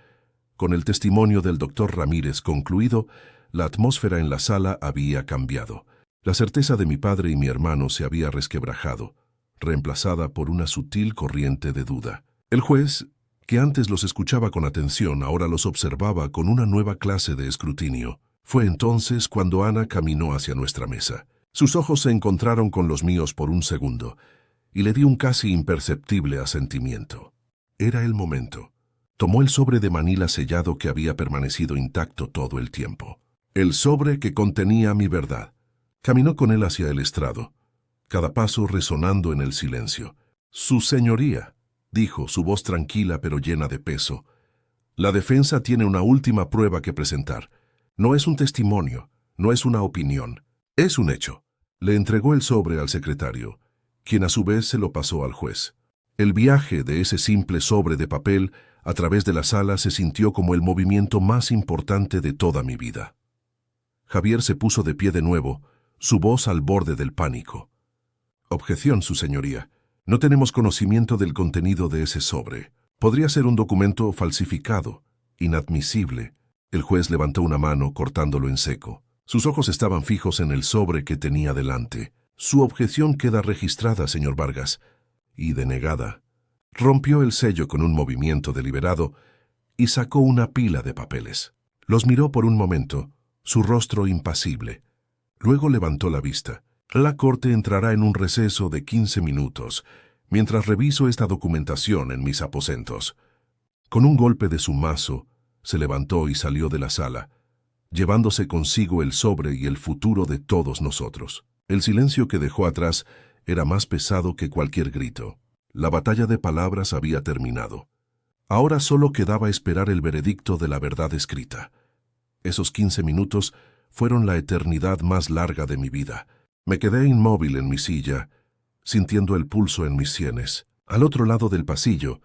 Speaker 1: Con el testimonio del doctor Ramírez concluido, la atmósfera en la sala había cambiado. La certeza de mi padre y mi hermano se había resquebrajado, reemplazada por una sutil corriente de duda. El juez, que antes los escuchaba con atención, ahora los observaba con una nueva clase de escrutinio. Fue entonces cuando Ana caminó hacia nuestra mesa. Sus ojos se encontraron con los míos por un segundo, y le di un casi imperceptible asentimiento. Era el momento. Tomó el sobre de manila sellado que había permanecido intacto todo el tiempo. El sobre que contenía mi verdad. Caminó con él hacia el estrado. cada paso resonando en el silencio. «Su señoría», dijo, su voz tranquila pero llena de peso. «La defensa tiene una última prueba que presentar. No es un testimonio, no es una opinión, es un hecho». Le entregó el sobre al secretario, quien a su vez se lo pasó al juez. El viaje de ese simple sobre de papel a través de la sala se sintió como el movimiento más importante de toda mi vida. Javier se puso de pie de nuevo, su voz al borde del pánico. «Objeción, su señoría. No tenemos conocimiento del contenido de ese sobre. Podría ser un documento falsificado, inadmisible». El juez levantó una mano, cortándolo en seco. Sus ojos estaban fijos en el sobre que tenía delante. «Su objeción queda registrada, señor Vargas», y denegada. Rompió el sello con un movimiento deliberado y sacó una pila de papeles. Los miró por un momento, su rostro impasible. Luego levantó la vista. «La corte entrará en un receso de 15 minutos, mientras reviso esta documentación en mis aposentos». Con un golpe de su mazo, se levantó y salió de la sala, llevándose consigo el sobre y el futuro de todos nosotros. El silencio que dejó atrás era más pesado que cualquier grito. La batalla de palabras había terminado. Ahora solo quedaba esperar el veredicto de la verdad escrita. Esos 15 minutos fueron la eternidad más larga de mi vida. Me quedé inmóvil en mi silla, sintiendo el pulso en mis sienes. Al otro lado del pasillo,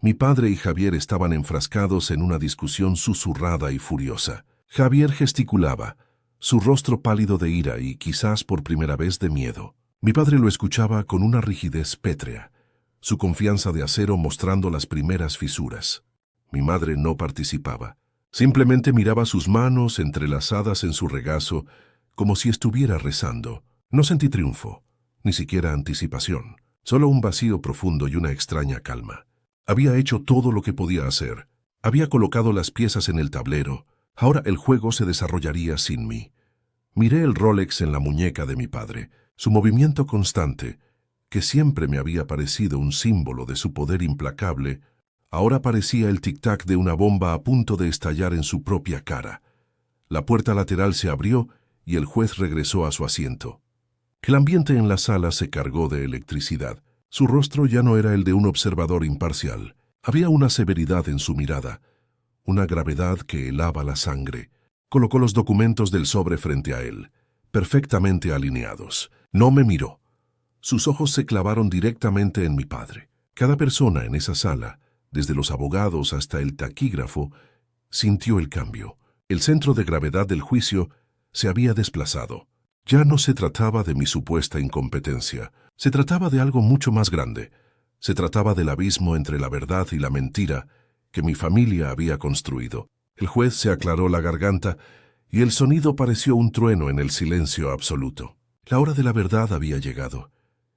Speaker 1: mi padre y Javier estaban enfrascados en una discusión susurrada y furiosa. Javier gesticulaba, su rostro pálido de ira y quizás por primera vez de miedo. Mi padre lo escuchaba con una rigidez pétrea, su confianza de acero mostrando las primeras fisuras. Mi madre no participaba. Simplemente miraba sus manos entrelazadas en su regazo como si estuviera rezando. No sentí triunfo, ni siquiera anticipación, solo un vacío profundo y una extraña calma. Había hecho todo lo que podía hacer. Había colocado las piezas en el tablero. Ahora el juego se desarrollaría sin mí. Miré el Rolex en la muñeca de mi padre. Su movimiento constante, que siempre me había parecido un símbolo de su poder implacable, ahora parecía el tic-tac de una bomba a punto de estallar en su propia cara. La puerta lateral se abrió y el juez regresó a su asiento. El ambiente en la sala se cargó de electricidad. Su rostro ya no era el de un observador imparcial. Había una severidad en su mirada, una gravedad que helaba la sangre. Colocó los documentos del sobre frente a él, perfectamente alineados. No me miró. Sus ojos se clavaron directamente en mi padre. Cada persona en esa sala, desde los abogados hasta el taquígrafo, sintió el cambio. El centro de gravedad del juicio se había desplazado. Ya no se trataba de mi supuesta incompetencia. Se trataba de algo mucho más grande. Se trataba del abismo entre la verdad y la mentira que mi familia había construido. El juez se aclaró la garganta y el sonido pareció un trueno en el silencio absoluto. La hora de la verdad había llegado,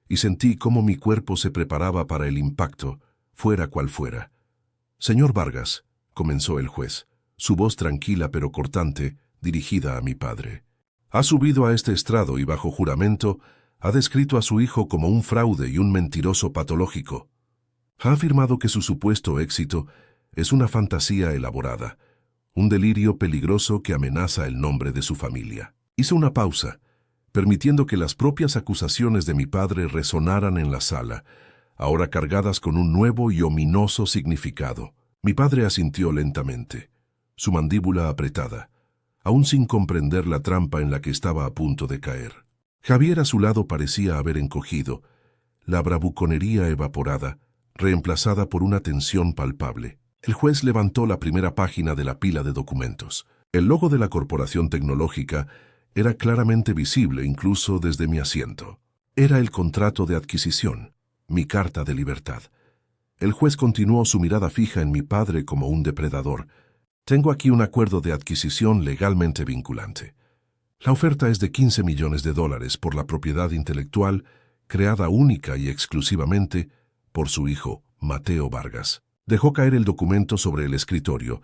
Speaker 1: y sentí cómo mi cuerpo se preparaba para el impacto, fuera cual fuera. «Señor Vargas», comenzó el juez, su voz tranquila pero cortante, dirigida a mi padre. «Ha subido a este estrado y bajo juramento ha descrito a su hijo como un fraude y un mentiroso patológico. Ha afirmado que su supuesto éxito es una fantasía elaborada, un delirio peligroso que amenaza el nombre de su familia». Hice una pausa, permitiendo que las propias acusaciones de mi padre resonaran en la sala, ahora cargadas con un nuevo y ominoso significado. Mi padre asintió lentamente, su mandíbula apretada, aún sin comprender la trampa en la que estaba a punto de caer. Javier a su lado parecía haber encogido, la bravuconería evaporada, reemplazada por una tensión palpable. El juez levantó la primera página de la pila de documentos. El logo de la corporación tecnológica era claramente visible incluso desde mi asiento. Era el contrato de adquisición, mi carta de libertad. El juez continuó su mirada fija en mi padre como un depredador. «Tengo aquí un acuerdo de adquisición legalmente vinculante. La oferta es de $15 millones por la propiedad intelectual creada única y exclusivamente por su hijo, Mateo Vargas». Dejó caer el documento sobre el escritorio,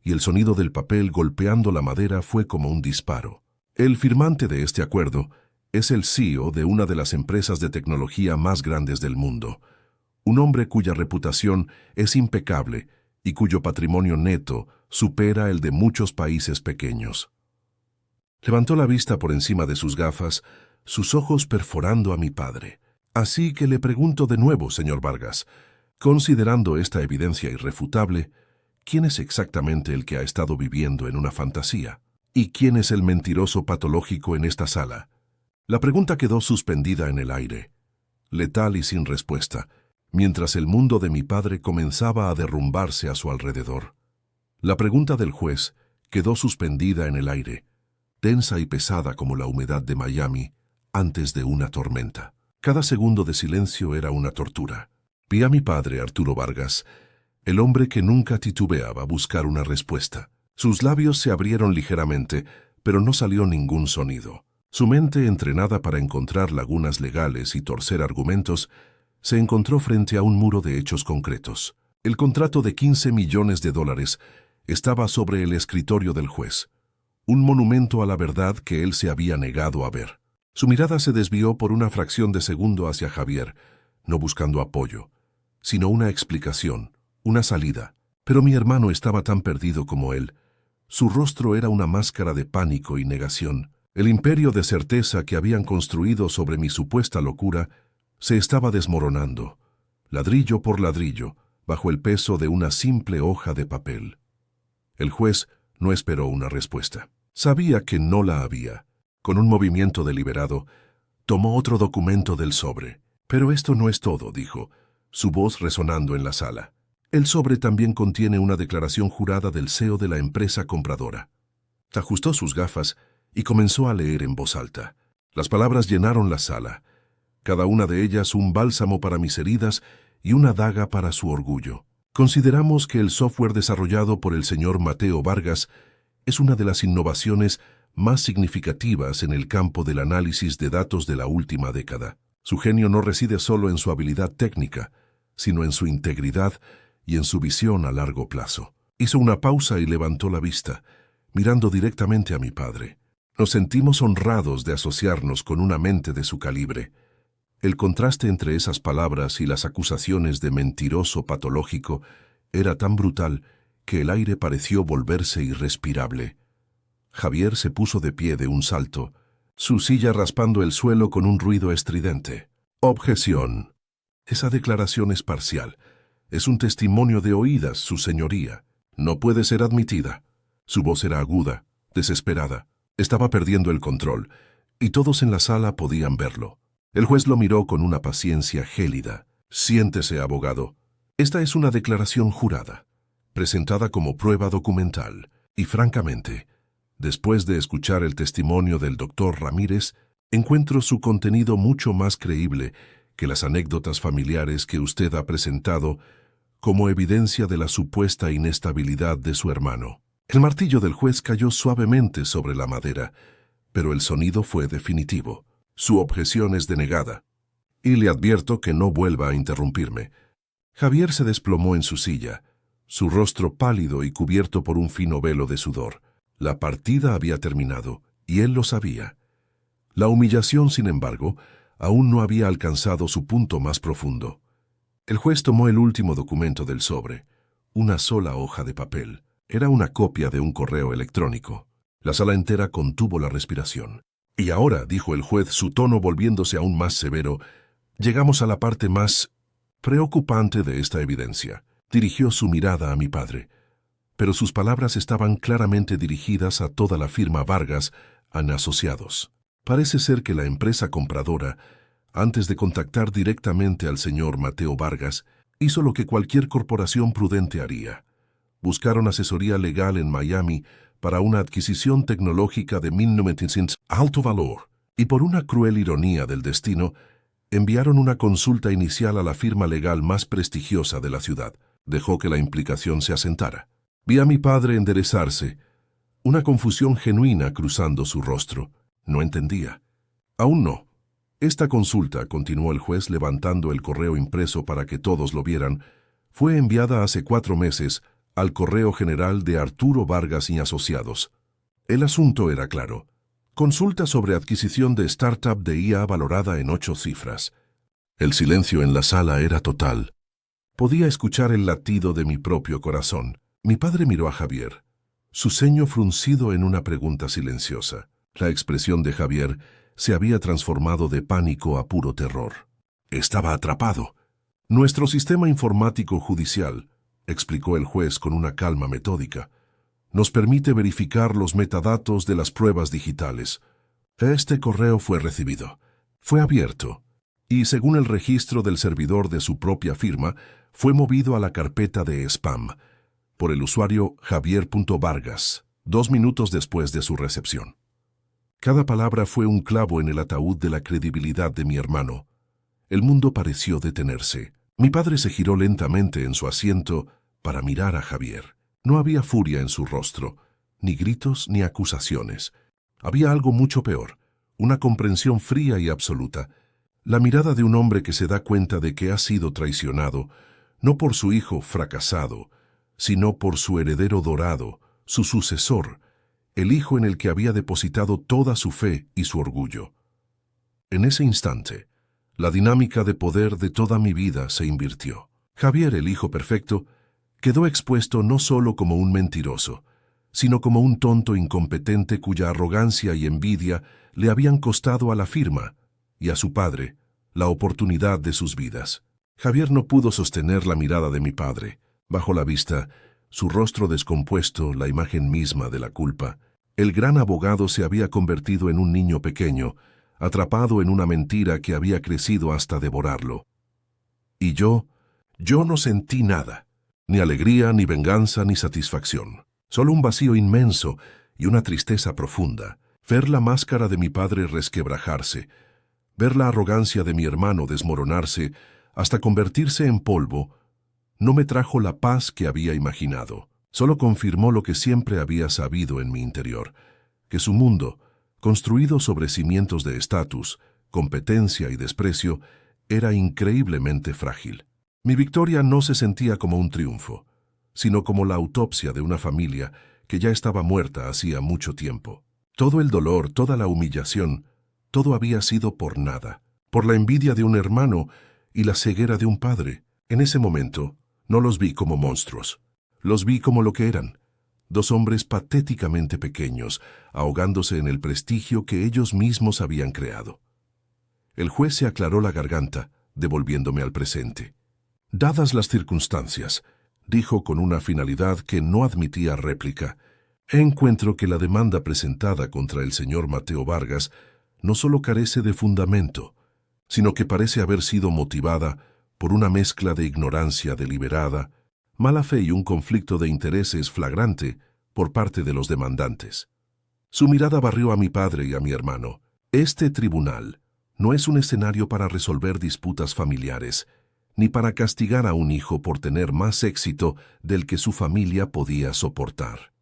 Speaker 1: y el sonido del papel golpeando la madera fue como un disparo. El firmante de este acuerdo es el CEO de una de las empresas de tecnología más grandes del mundo, un hombre cuya reputación es impecable y cuyo patrimonio neto supera el de muchos países pequeños. Levantó la vista por encima de sus gafas, sus ojos perforando a mi padre. Así que le pregunto de nuevo, señor Vargas, considerando esta evidencia irrefutable, ¿quién es exactamente el que ha estado viviendo en una fantasía? ¿Y quién es el mentiroso patológico en esta sala? La pregunta quedó suspendida en el aire, letal y sin respuesta, mientras el mundo de mi padre comenzaba a derrumbarse a su alrededor. La pregunta del juez quedó suspendida en el aire, densa y pesada como la humedad de Miami antes de una tormenta. Cada segundo de silencio era una tortura. Vi a mi padre, Arturo Vargas, el hombre que nunca titubeaba a buscar una respuesta. Sus labios se abrieron ligeramente, pero no salió ningún sonido. Su mente, entrenada para encontrar lagunas legales y torcer argumentos, se encontró frente a un muro de hechos concretos. El contrato de $15 millones estaba sobre el escritorio del juez, un monumento a la verdad que él se había negado a ver. Su mirada se desvió por una fracción de segundo hacia Javier, no buscando apoyo, sino una explicación, una salida. Pero mi hermano estaba tan perdido como él. Su rostro era una máscara de pánico y negación. El imperio de certeza que habían construido sobre mi supuesta locura se estaba desmoronando, ladrillo por ladrillo, bajo el peso de una simple hoja de papel. El juez no esperó una respuesta. Sabía que no la había. Con un movimiento deliberado, tomó otro documento del sobre. Pero esto no es todo, dijo, su voz resonando en la sala. El sobre también contiene una declaración jurada del CEO de la empresa compradora. Ajustó sus gafas y comenzó a leer en voz alta. Las palabras llenaron la sala, cada una de ellas un bálsamo para mis heridas y una daga para su orgullo. Consideramos que el software desarrollado por el señor Mateo Vargas es una de las innovaciones más significativas en el campo del análisis de datos de la última década. Su genio no reside solo en su habilidad técnica, sino en su integridad y en su visión a largo plazo. Hizo una pausa y levantó la vista, mirando directamente a mi padre. Nos sentimos honrados de asociarnos con una mente de su calibre. El contraste entre esas palabras y las acusaciones de mentiroso patológico era tan brutal que el aire pareció volverse irrespirable. Javier se puso de pie de un salto, su silla raspando el suelo con un ruido estridente. Objeción. Esa declaración es parcial. Es un testimonio de oídas, su señoría. No puede ser admitida. Su voz era aguda, desesperada. Estaba perdiendo el control, y todos en la sala podían verlo. El juez lo miró con una paciencia gélida. Siéntese, abogado. Esta es una declaración jurada, presentada como prueba documental, y francamente, después de escuchar el testimonio del doctor Ramírez, encuentro su contenido mucho más creíble que las anécdotas familiares que usted ha presentado como evidencia de la supuesta inestabilidad de su hermano. El martillo del juez cayó suavemente sobre la madera, pero el sonido fue definitivo. Su objeción es denegada. Y le advierto que no vuelva a interrumpirme. Javier se desplomó en su silla, su rostro pálido y cubierto por un fino velo de sudor. La partida había terminado, y él lo sabía. La humillación, sin embargo, aún no había alcanzado su punto más profundo. El juez tomó el último documento del sobre, una sola hoja de papel. Era una copia de un correo electrónico. La sala entera contuvo la respiración. Y ahora, dijo el juez, su tono volviéndose aún más severo, llegamos a la parte más preocupante de esta evidencia. Dirigió su mirada a mi padre, pero sus palabras estaban claramente dirigidas a toda la firma Vargas and Asociados. Parece ser que la empresa compradora, antes de contactar directamente al señor Mateo Vargas, hizo lo que cualquier corporación prudente haría. Buscaron asesoría legal en Miami para una adquisición tecnológica de 1900 alto valor, y por una cruel ironía del destino, enviaron una consulta inicial a la firma legal más prestigiosa de la ciudad. Dejó que la implicación se asentara. Vi a mi padre enderezarse, una confusión genuina cruzando su rostro. No entendía. Aún no. Esta consulta, continuó el juez levantando el correo impreso para que todos lo vieran, fue enviada hace 4 meses al correo general de Arturo Vargas y Asociados. El asunto era claro. Consulta sobre adquisición de startup de IA valorada en 8 cifras. El silencio en la sala era total. Podía escuchar el latido de mi propio corazón. Mi padre miró a Javier, su ceño fruncido en una pregunta silenciosa. La expresión de Javier se había transformado de pánico a puro terror. Estaba atrapado. Nuestro sistema informático judicial, explicó el juez con una calma metódica, nos permite verificar los metadatos de las pruebas digitales. Este correo fue recibido, fue abierto, y según el registro del servidor de su propia firma, fue movido a la carpeta de spam por el usuario Javier.Vargas, 2 minutos después de su recepción. Cada palabra fue un clavo en el ataúd de la credibilidad de mi hermano. El mundo pareció detenerse. Mi padre se giró lentamente en su asiento para mirar a Javier. No había furia en su rostro, ni gritos ni acusaciones. Había algo mucho peor, una comprensión fría y absoluta. La mirada de un hombre que se da cuenta de que ha sido traicionado, no por su hijo fracasado, sino por su heredero dorado, su sucesor, el hijo en el que había depositado toda su fe y su orgullo. En ese instante, la dinámica de poder de toda mi vida se invirtió. Javier, el hijo perfecto, quedó expuesto no solo como un mentiroso, sino como un tonto incompetente cuya arrogancia y envidia le habían costado a la firma y a su padre la oportunidad de sus vidas. Javier no pudo sostener la mirada de mi padre. Bajo la vista, su rostro descompuesto, la imagen misma de la culpa. El gran abogado se había convertido en un niño pequeño, atrapado en una mentira que había crecido hasta devorarlo. Y yo no sentí nada, ni alegría, ni venganza, ni satisfacción. Solo un vacío inmenso y una tristeza profunda. Ver la máscara de mi padre resquebrajarse, ver la arrogancia de mi hermano desmoronarse hasta convertirse en polvo, no me trajo la paz que había imaginado. Solo confirmó lo que siempre había sabido en mi interior, que su mundo, construido sobre cimientos de estatus, competencia y desprecio, era increíblemente frágil. Mi victoria no se sentía como un triunfo, sino como la autopsia de una familia que ya estaba muerta hacía mucho tiempo. Todo el dolor, toda la humillación, todo había sido por nada, por la envidia de un hermano y la ceguera de un padre. En ese momento, no los vi como monstruos, los vi como lo que eran, 2 hombres patéticamente pequeños, ahogándose en el prestigio que ellos mismos habían creado. El juez se aclaró la garganta, devolviéndome al presente. Dadas las circunstancias, dijo con una finalidad que no admitía réplica, encuentro que la demanda presentada contra el señor Mateo Vargas no solo carece de fundamento, sino que parece haber sido motivada por una mezcla de ignorancia deliberada, mala fe y un conflicto de intereses flagrante por parte de los demandantes. Su mirada barrió a mi padre y a mi hermano. Este tribunal no es un escenario para resolver disputas familiares, ni para castigar a un hijo por tener más éxito del que su familia podía soportar.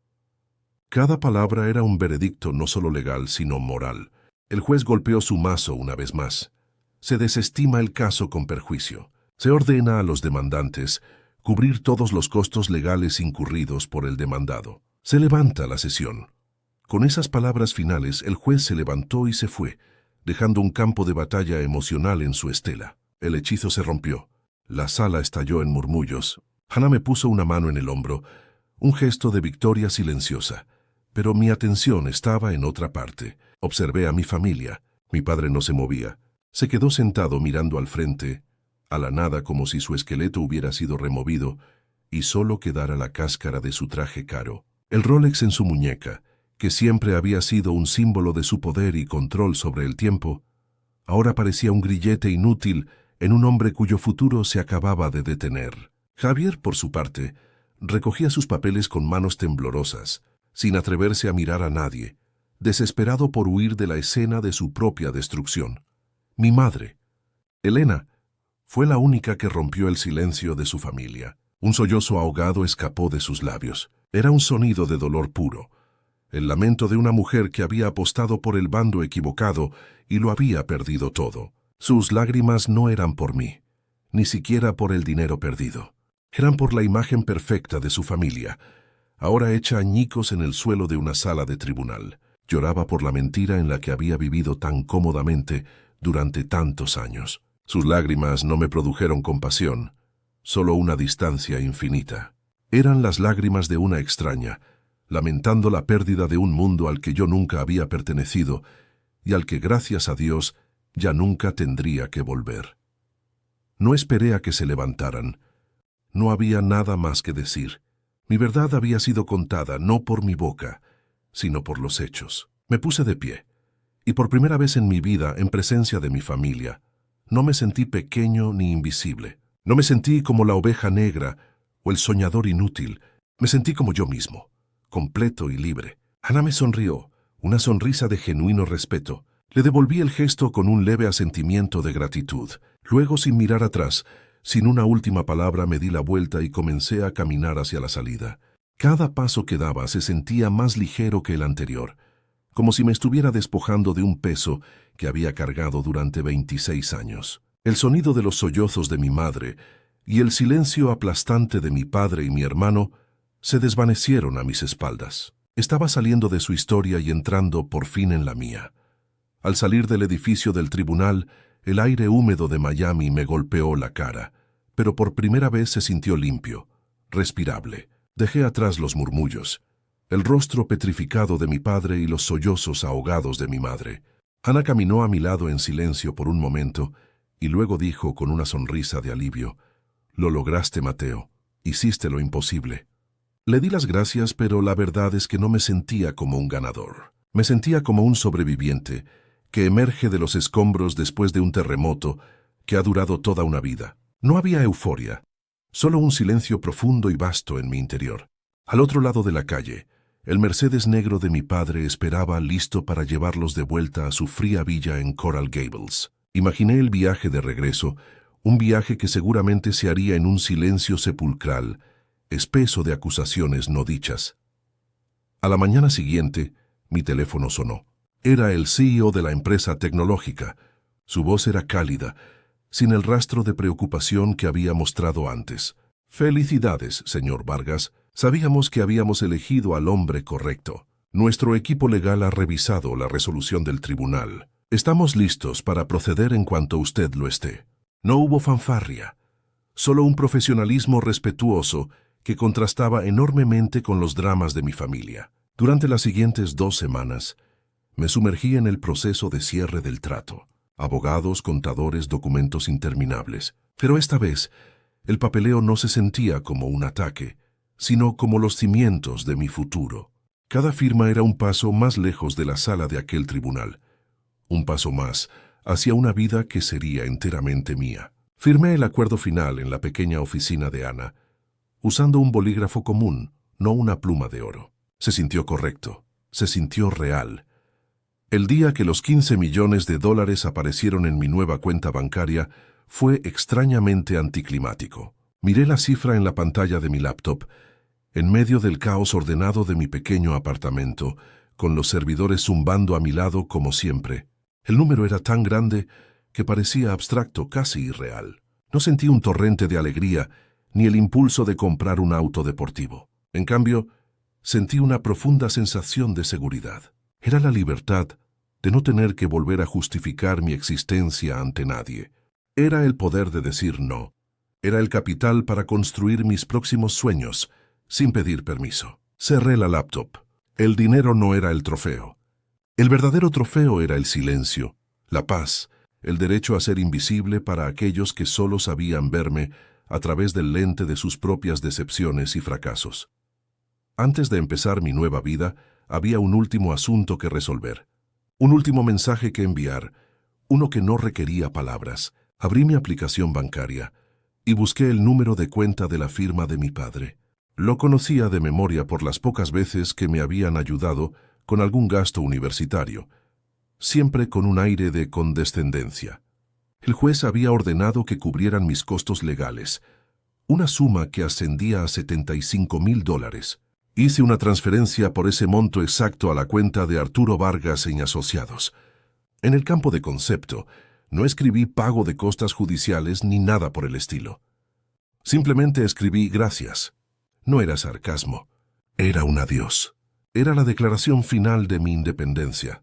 Speaker 1: Cada palabra era un veredicto no solo legal, sino moral. El juez golpeó su mazo una vez más. Se desestima el caso con perjuicio. Se ordena a los demandantes cubrir todos los costos legales incurridos por el demandado. Se levanta la sesión. Con esas palabras finales, el juez se levantó y se fue, dejando un campo de batalla emocional en su estela. El hechizo se rompió. La sala estalló en murmullos. Hannah me puso una mano en el hombro, un gesto de victoria silenciosa. Pero mi atención estaba en otra parte. Observé a mi familia. Mi padre no se movía. Se quedó sentado mirando al frente, a la nada, como si su esqueleto hubiera sido removido y solo quedara la cáscara de su traje caro. El Rolex en su muñeca, que siempre había sido un símbolo de su poder y control sobre el tiempo, ahora parecía un grillete inútil en un hombre cuyo futuro se acababa de detener. Javier, por su parte, recogía sus papeles con manos temblorosas, sin atreverse a mirar a nadie, desesperado por huir de la escena de su propia destrucción. Mi madre, Elena, fue la única que rompió el silencio de su familia. Un sollozo ahogado escapó de sus labios. Era un sonido de dolor puro, el lamento de una mujer que había apostado por el bando equivocado y lo había perdido todo. Sus lágrimas no eran por mí, ni siquiera por el dinero perdido. Eran por la imagen perfecta de su familia, ahora hecha añicos en el suelo de una sala de tribunal. Lloraba por la mentira en la que había vivido tan cómodamente durante tantos años. Sus lágrimas no me produjeron compasión, solo una distancia infinita. Eran las lágrimas de una extraña, lamentando la pérdida de un mundo al que yo nunca había pertenecido y al que, gracias a Dios, ya nunca tendría que volver. No esperé a que se levantaran. No había nada más que decir. Mi verdad había sido contada no por mi boca, sino por los hechos. Me puse de pie, y por primera vez en mi vida, en presencia de mi familia, no me sentí pequeño ni invisible. No me sentí como la oveja negra o el soñador inútil. Me sentí como yo mismo, completo y libre. Ana me sonrió, una sonrisa de genuino respeto. Le devolví el gesto con un leve asentimiento de gratitud. Luego, sin mirar atrás, sin una última palabra, me di la vuelta y comencé a caminar hacia la salida. Cada paso que daba se sentía más ligero que el anterior, como si me estuviera despojando de un peso que había cargado durante 26 años. El sonido de los sollozos de mi madre y el silencio aplastante de mi padre y mi hermano se desvanecieron a mis espaldas. Estaba saliendo de su historia y entrando por fin en la mía. Al salir del edificio del tribunal, el aire húmedo de Miami me golpeó la cara, pero por primera vez se sintió limpio, respirable. Dejé atrás los murmullos, el rostro petrificado de mi padre y los sollozos ahogados de mi madre. Ana caminó a mi lado en silencio por un momento y luego dijo con una sonrisa de alivio: «Lo lograste, Mateo. Hiciste lo imposible». Le di las gracias, pero la verdad es que no me sentía como un ganador. Me sentía como un sobreviviente que emerge de los escombros después de un terremoto que ha durado toda una vida. No había euforia, solo un silencio profundo y vasto en mi interior. Al otro lado de la calle, el Mercedes negro de mi padre esperaba listo para llevarlos de vuelta a su fría villa en Coral Gables. Imaginé el viaje de regreso, un viaje que seguramente se haría en un silencio sepulcral, espeso de acusaciones no dichas. A la mañana siguiente, mi teléfono sonó. Era el CEO de la empresa tecnológica. Su voz era cálida, sin el rastro de preocupación que había mostrado antes. «Felicidades, señor Vargas. Sabíamos que habíamos elegido al hombre correcto. Nuestro equipo legal ha revisado la resolución del tribunal. Estamos listos para proceder en cuanto usted lo esté». No hubo fanfarria, solo un profesionalismo respetuoso que contrastaba enormemente con los dramas de mi familia. Durante las siguientes 2 semanas, me sumergí en el proceso de cierre del trato. Abogados, contadores, documentos interminables. Pero esta vez, el papeleo no se sentía como un ataque, sino como los cimientos de mi futuro. Cada firma era un paso más lejos de la sala de aquel tribunal, un paso más hacia una vida que sería enteramente mía. Firmé el acuerdo final en la pequeña oficina de Ana, usando un bolígrafo común, no una pluma de oro. Se sintió correcto, se sintió real. El día que los 15 millones de dólares aparecieron en mi nueva cuenta bancaria fue extrañamente anticlimático. Miré la cifra en la pantalla de mi laptop, en medio del caos ordenado de mi pequeño apartamento, con los servidores zumbando a mi lado como siempre. El número era tan grande que parecía abstracto, casi irreal. No sentí un torrente de alegría ni el impulso de comprar un auto deportivo. En cambio, sentí una profunda sensación de seguridad. Era la libertad de no tener que volver a justificar mi existencia ante nadie. Era el poder de decir no. Era el capital para construir mis próximos sueños, sin pedir permiso. Cerré la laptop. El dinero no era el trofeo. El verdadero trofeo era el silencio, la paz, el derecho a ser invisible para aquellos que solo sabían verme a través del lente de sus propias decepciones y fracasos. Antes de empezar mi nueva vida, había un último asunto que resolver, un último mensaje que enviar, uno que no requería palabras. Abrí mi aplicación bancaria y busqué el número de cuenta de la firma de mi padre. Lo conocía de memoria por las pocas veces que me habían ayudado con algún gasto universitario, siempre con un aire de condescendencia. El juez había ordenado que cubrieran mis costos legales, una suma que ascendía a $75,000. Hice una transferencia por ese monto exacto a la cuenta de Arturo Vargas y Asociados. En el campo de concepto, no escribí pago de costas judiciales ni nada por el estilo. Simplemente escribí gracias. No era sarcasmo, era un adiós. Era la declaración final de mi independencia,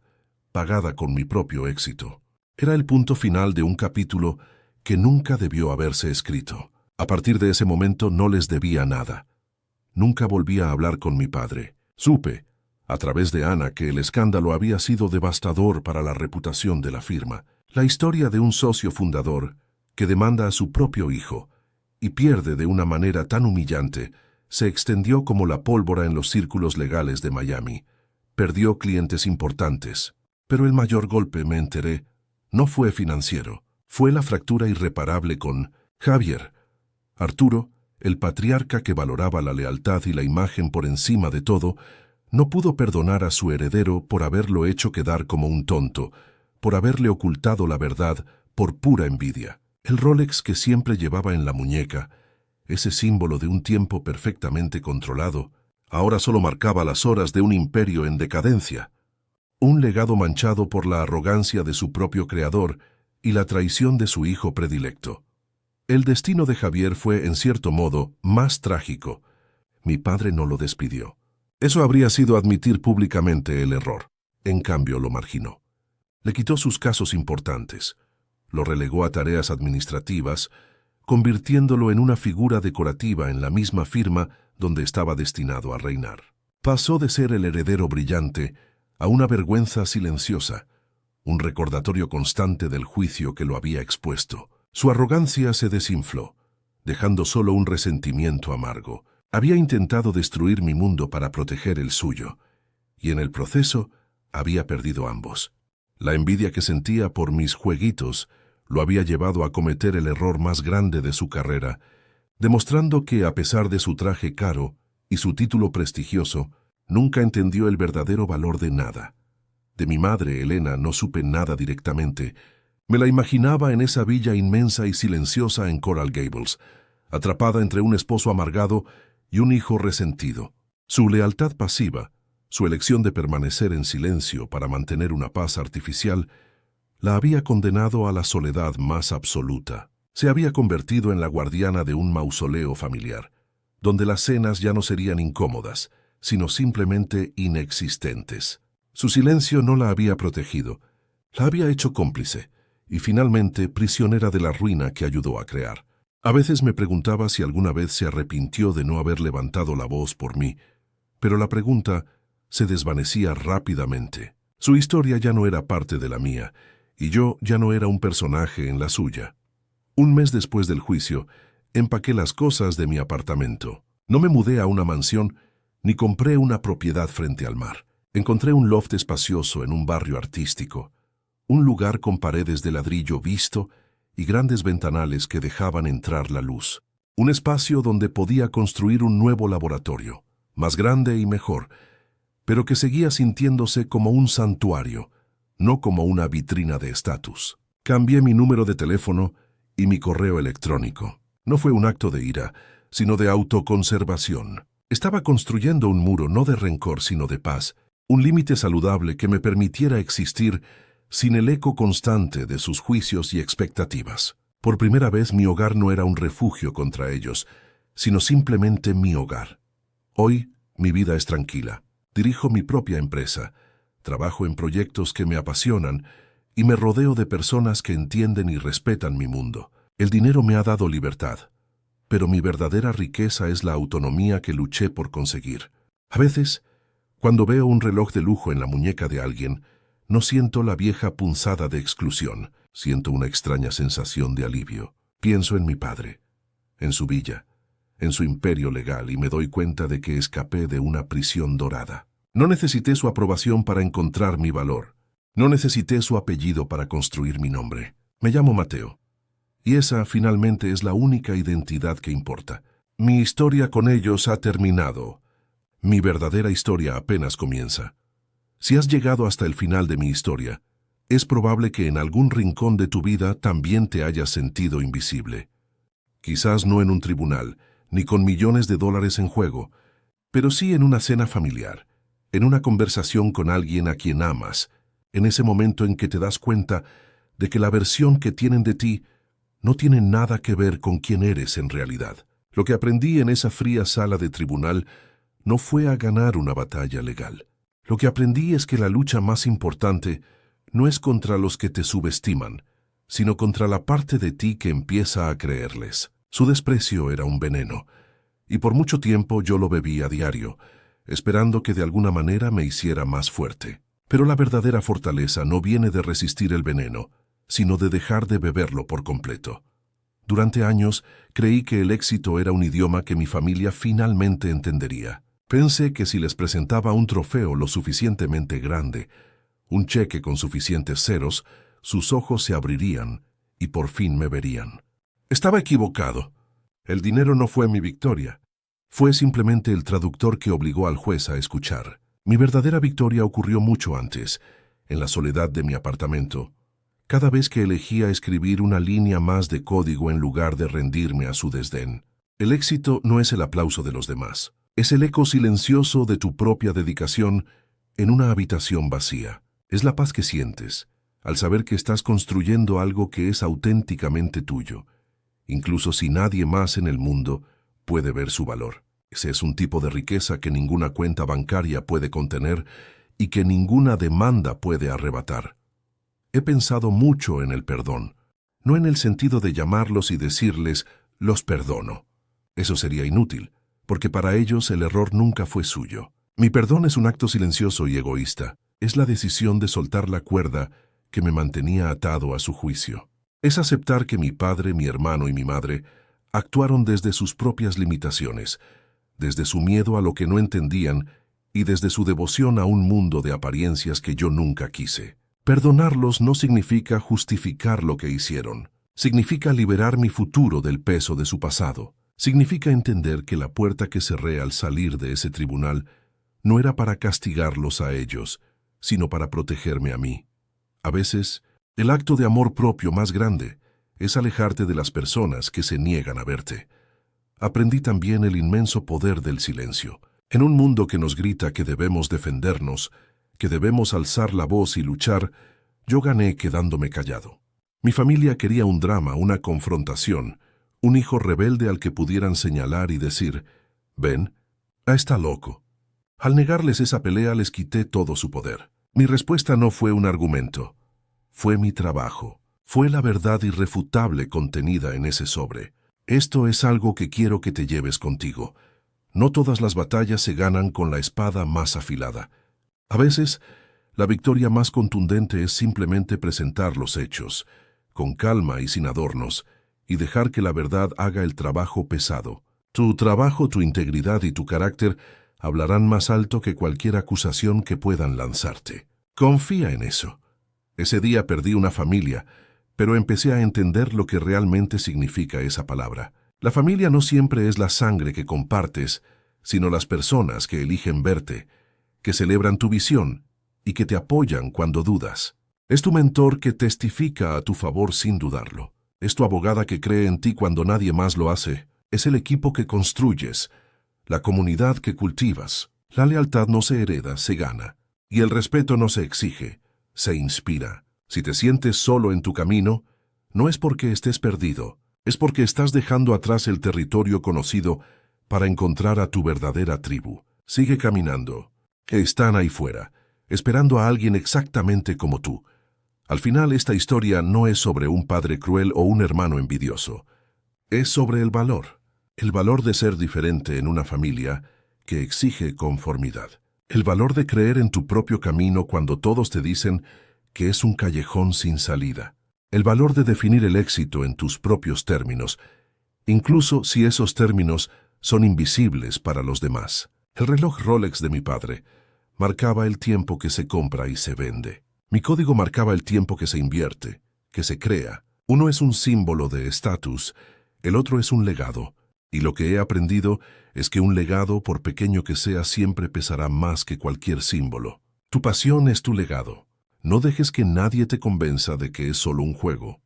Speaker 1: pagada con mi propio éxito. Era el punto final de un capítulo que nunca debió haberse escrito. A partir de ese momento no les debía nada. Nunca volví a hablar con mi padre. Supe, a través de Ana que el escándalo había sido devastador para la reputación de la firma. La historia de un socio fundador que demanda a su propio hijo y pierde de una manera tan humillante se extendió como la pólvora en los círculos legales de Miami. Perdió clientes importantes, pero el mayor golpe, me enteré, no fue financiero, fue la fractura irreparable con Javier. Arturo, el patriarca que valoraba la lealtad y la imagen por encima de todo, no pudo perdonar a su heredero por haberlo hecho quedar como un tonto, por haberle ocultado la verdad por pura envidia. El Rolex que siempre llevaba en la muñeca, ese símbolo de un tiempo perfectamente controlado, ahora solo marcaba las horas de un imperio en decadencia. Un legado manchado por la arrogancia de su propio creador y la traición de su hijo predilecto. El destino de Javier fue, en cierto modo, más trágico. Mi padre no lo despidió. Eso habría sido admitir públicamente el error. En cambio, lo marginó. Le quitó sus casos importantes. Lo relegó a tareas administrativas, convirtiéndolo en una figura decorativa en la misma firma donde estaba destinado a reinar. Pasó de ser el heredero brillante a una vergüenza silenciosa, un recordatorio constante del juicio que lo había expuesto. Su arrogancia se desinfló, dejando solo un resentimiento amargo. Había intentado destruir mi mundo para proteger el suyo, y en el proceso había perdido ambos. La envidia que sentía por mis jueguitos lo había llevado a cometer el error más grande de su carrera, demostrando que, a pesar de su traje caro y su título prestigioso, nunca entendió el verdadero valor de nada. De mi madre, Elena, no supe nada directamente. Me la imaginaba en esa villa inmensa y silenciosa en Coral Gables, atrapada entre un esposo amargado y un hijo resentido. Su lealtad pasiva, su elección de permanecer en silencio para mantener una paz artificial, la había condenado a la soledad más absoluta. Se había convertido en la guardiana de un mausoleo familiar, donde las cenas ya no serían incómodas, sino simplemente inexistentes. Su silencio no la había protegido, la había hecho cómplice y finalmente prisionera de la ruina que ayudó a crear. A veces me preguntaba si alguna vez se arrepintió de no haber levantado la voz por mí, pero la pregunta se desvanecía rápidamente. Su historia ya no era parte de la mía, y yo ya no era un personaje en la suya. Un mes después del juicio, empaqué las cosas de mi apartamento. No me mudé a una mansión, ni compré una propiedad frente al mar. Encontré un loft espacioso en un barrio artístico, un lugar con paredes de ladrillo visto y grandes ventanales que dejaban entrar la luz. Un espacio donde podía construir un nuevo laboratorio, más grande y mejor, pero que seguía sintiéndose como un santuario, no como una vitrina de estatus. Cambié mi número de teléfono y mi correo electrónico. No fue un acto de ira, sino de autoconservación. Estaba construyendo un muro no de rencor, sino de paz, un límite saludable que me permitiera existir sin el eco constante de sus juicios y expectativas. Por primera vez mi hogar no era un refugio contra ellos, sino simplemente mi hogar. Hoy mi vida es tranquila. Dirijo mi propia empresa, trabajo en proyectos que me apasionan y me rodeo de personas que entienden y respetan mi mundo. El dinero me ha dado libertad, pero mi verdadera riqueza es la autonomía que luché por conseguir. A veces, cuando veo un reloj de lujo en la muñeca de alguien, no siento la vieja punzada de exclusión, siento una extraña sensación de alivio. Pienso en mi padre, en su villa, en su imperio legal y me doy cuenta de que escapé de una prisión dorada. No necesité su aprobación para encontrar mi valor. No necesité su apellido para construir mi nombre. Me llamo Mateo. Y esa finalmente es la única identidad que importa. Mi historia con ellos ha terminado. Mi verdadera historia apenas comienza. Si has llegado hasta el final de mi historia, es probable que en algún rincón de tu vida también te hayas sentido invisible. Quizás no en un tribunal, ni con millones de dólares en juego, pero sí en una cena familiar, en una conversación con alguien a quien amas, en ese momento en que te das cuenta de que la versión que tienen de ti no tiene nada que ver con quién eres en realidad. Lo que aprendí en esa fría sala de tribunal no fue a ganar una batalla legal. Lo que aprendí es que la lucha más importante no es contra los que te subestiman, sino contra la parte de ti que empieza a creerles. Su desprecio era un veneno, y por mucho tiempo yo lo bebí a diario, esperando que de alguna manera me hiciera más fuerte. Pero la verdadera fortaleza no viene de resistir el veneno, sino de dejar de beberlo por completo. Durante años creí que el éxito era un idioma que mi familia finalmente entendería. Pensé que si les presentaba un trofeo lo suficientemente grande, un cheque con suficientes ceros, sus ojos se abrirían y por fin me verían. Estaba equivocado. El dinero no fue mi victoria. Fue simplemente el traductor que obligó al juez a escuchar. Mi verdadera victoria ocurrió mucho antes, en la soledad de mi apartamento. Cada vez que elegía escribir una línea más de código en lugar de rendirme a su desdén. El éxito no es el aplauso de los demás. Es el eco silencioso de tu propia dedicación en una habitación vacía. Es la paz que sientes al saber que estás construyendo algo que es auténticamente tuyo, incluso si nadie más en el mundo puede ver su valor. Ese es un tipo de riqueza que ninguna cuenta bancaria puede contener y que ninguna demanda puede arrebatar. He pensado mucho en el perdón, no en el sentido de llamarlos y decirles, los perdono. Eso sería inútil, porque para ellos el error nunca fue suyo. Mi perdón es un acto silencioso y egoísta. Es la decisión de soltar la cuerda que me mantenía atado a su juicio. Es aceptar que mi padre, mi hermano y mi madre actuaron desde sus propias limitaciones, desde su miedo a lo que no entendían y desde su devoción a un mundo de apariencias que yo nunca quise. Perdonarlos no significa justificar lo que hicieron. Significa liberar mi futuro del peso de su pasado. Significa entender que la puerta que cerré al salir de ese tribunal no era para castigarlos a ellos, sino para protegerme a mí. A veces, el acto de amor propio más grande es alejarte de las personas que se niegan a verte. Aprendí también el inmenso poder del silencio. En un mundo que nos grita que debemos defendernos, que debemos alzar la voz y luchar, yo gané quedándome callado. Mi familia quería un drama, una confrontación, un hijo rebelde al que pudieran señalar y decir, «Ven, está loco». Al negarles esa pelea les quité todo su poder. Mi respuesta no fue un argumento, fue mi trabajo, fue la verdad irrefutable contenida en ese sobre. Esto es algo que quiero que te lleves contigo. No todas las batallas se ganan con la espada más afilada. A veces, la victoria más contundente es simplemente presentar los hechos, con calma y sin adornos, y dejar que la verdad haga el trabajo pesado. Tu trabajo, tu integridad y tu carácter hablarán más alto que cualquier acusación que puedan lanzarte. Confía en eso. Ese día perdí una familia, pero empecé a entender lo que realmente significa esa palabra. La familia no siempre es la sangre que compartes, sino las personas que eligen verte, que celebran tu visión y que te apoyan cuando dudas. Es tu mentor que testifica a tu favor sin dudarlo. Es tu abogada que cree en ti cuando nadie más lo hace. Es el equipo que construyes, la comunidad que cultivas. La lealtad no se hereda, se gana. Y el respeto no se exige, se inspira. Si te sientes solo en tu camino, no es porque estés perdido, es porque estás dejando atrás el territorio conocido para encontrar a tu verdadera tribu. Sigue caminando. Están ahí fuera, esperando a alguien exactamente como tú. Al final, esta historia no es sobre un padre cruel o un hermano envidioso. Es sobre el valor de ser diferente en una familia que exige conformidad. El valor de creer en tu propio camino cuando todos te dicen que es un callejón sin salida. El valor de definir el éxito en tus propios términos, incluso si esos términos son invisibles para los demás. El reloj Rolex de mi padre marcaba el tiempo que se compra y se vende. Mi código marcaba el tiempo que se invierte, que se crea. Uno es un símbolo de estatus, el otro es un legado. Y lo que he aprendido es que un legado, por pequeño que sea, siempre pesará más que cualquier símbolo. Tu pasión es tu legado. No dejes que nadie te convenza de que es solo un juego.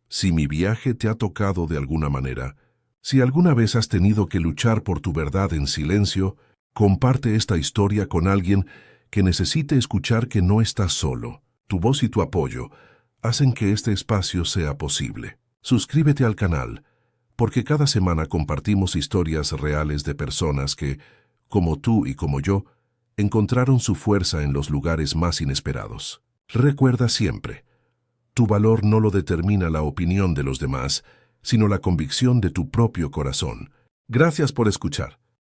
Speaker 1: Si mi viaje te ha tocado de alguna manera, si alguna vez has tenido que luchar por tu verdad en silencio, comparte esta historia con alguien que necesite escuchar que no estás solo. Tu voz y tu apoyo hacen que este espacio sea posible. Suscríbete al canal, porque cada semana compartimos historias reales de personas que, como tú y como yo, encontraron su fuerza en los lugares más inesperados. Recuerda siempre, tu valor no lo determina la opinión de los demás, sino la convicción de tu propio corazón. Gracias por escuchar.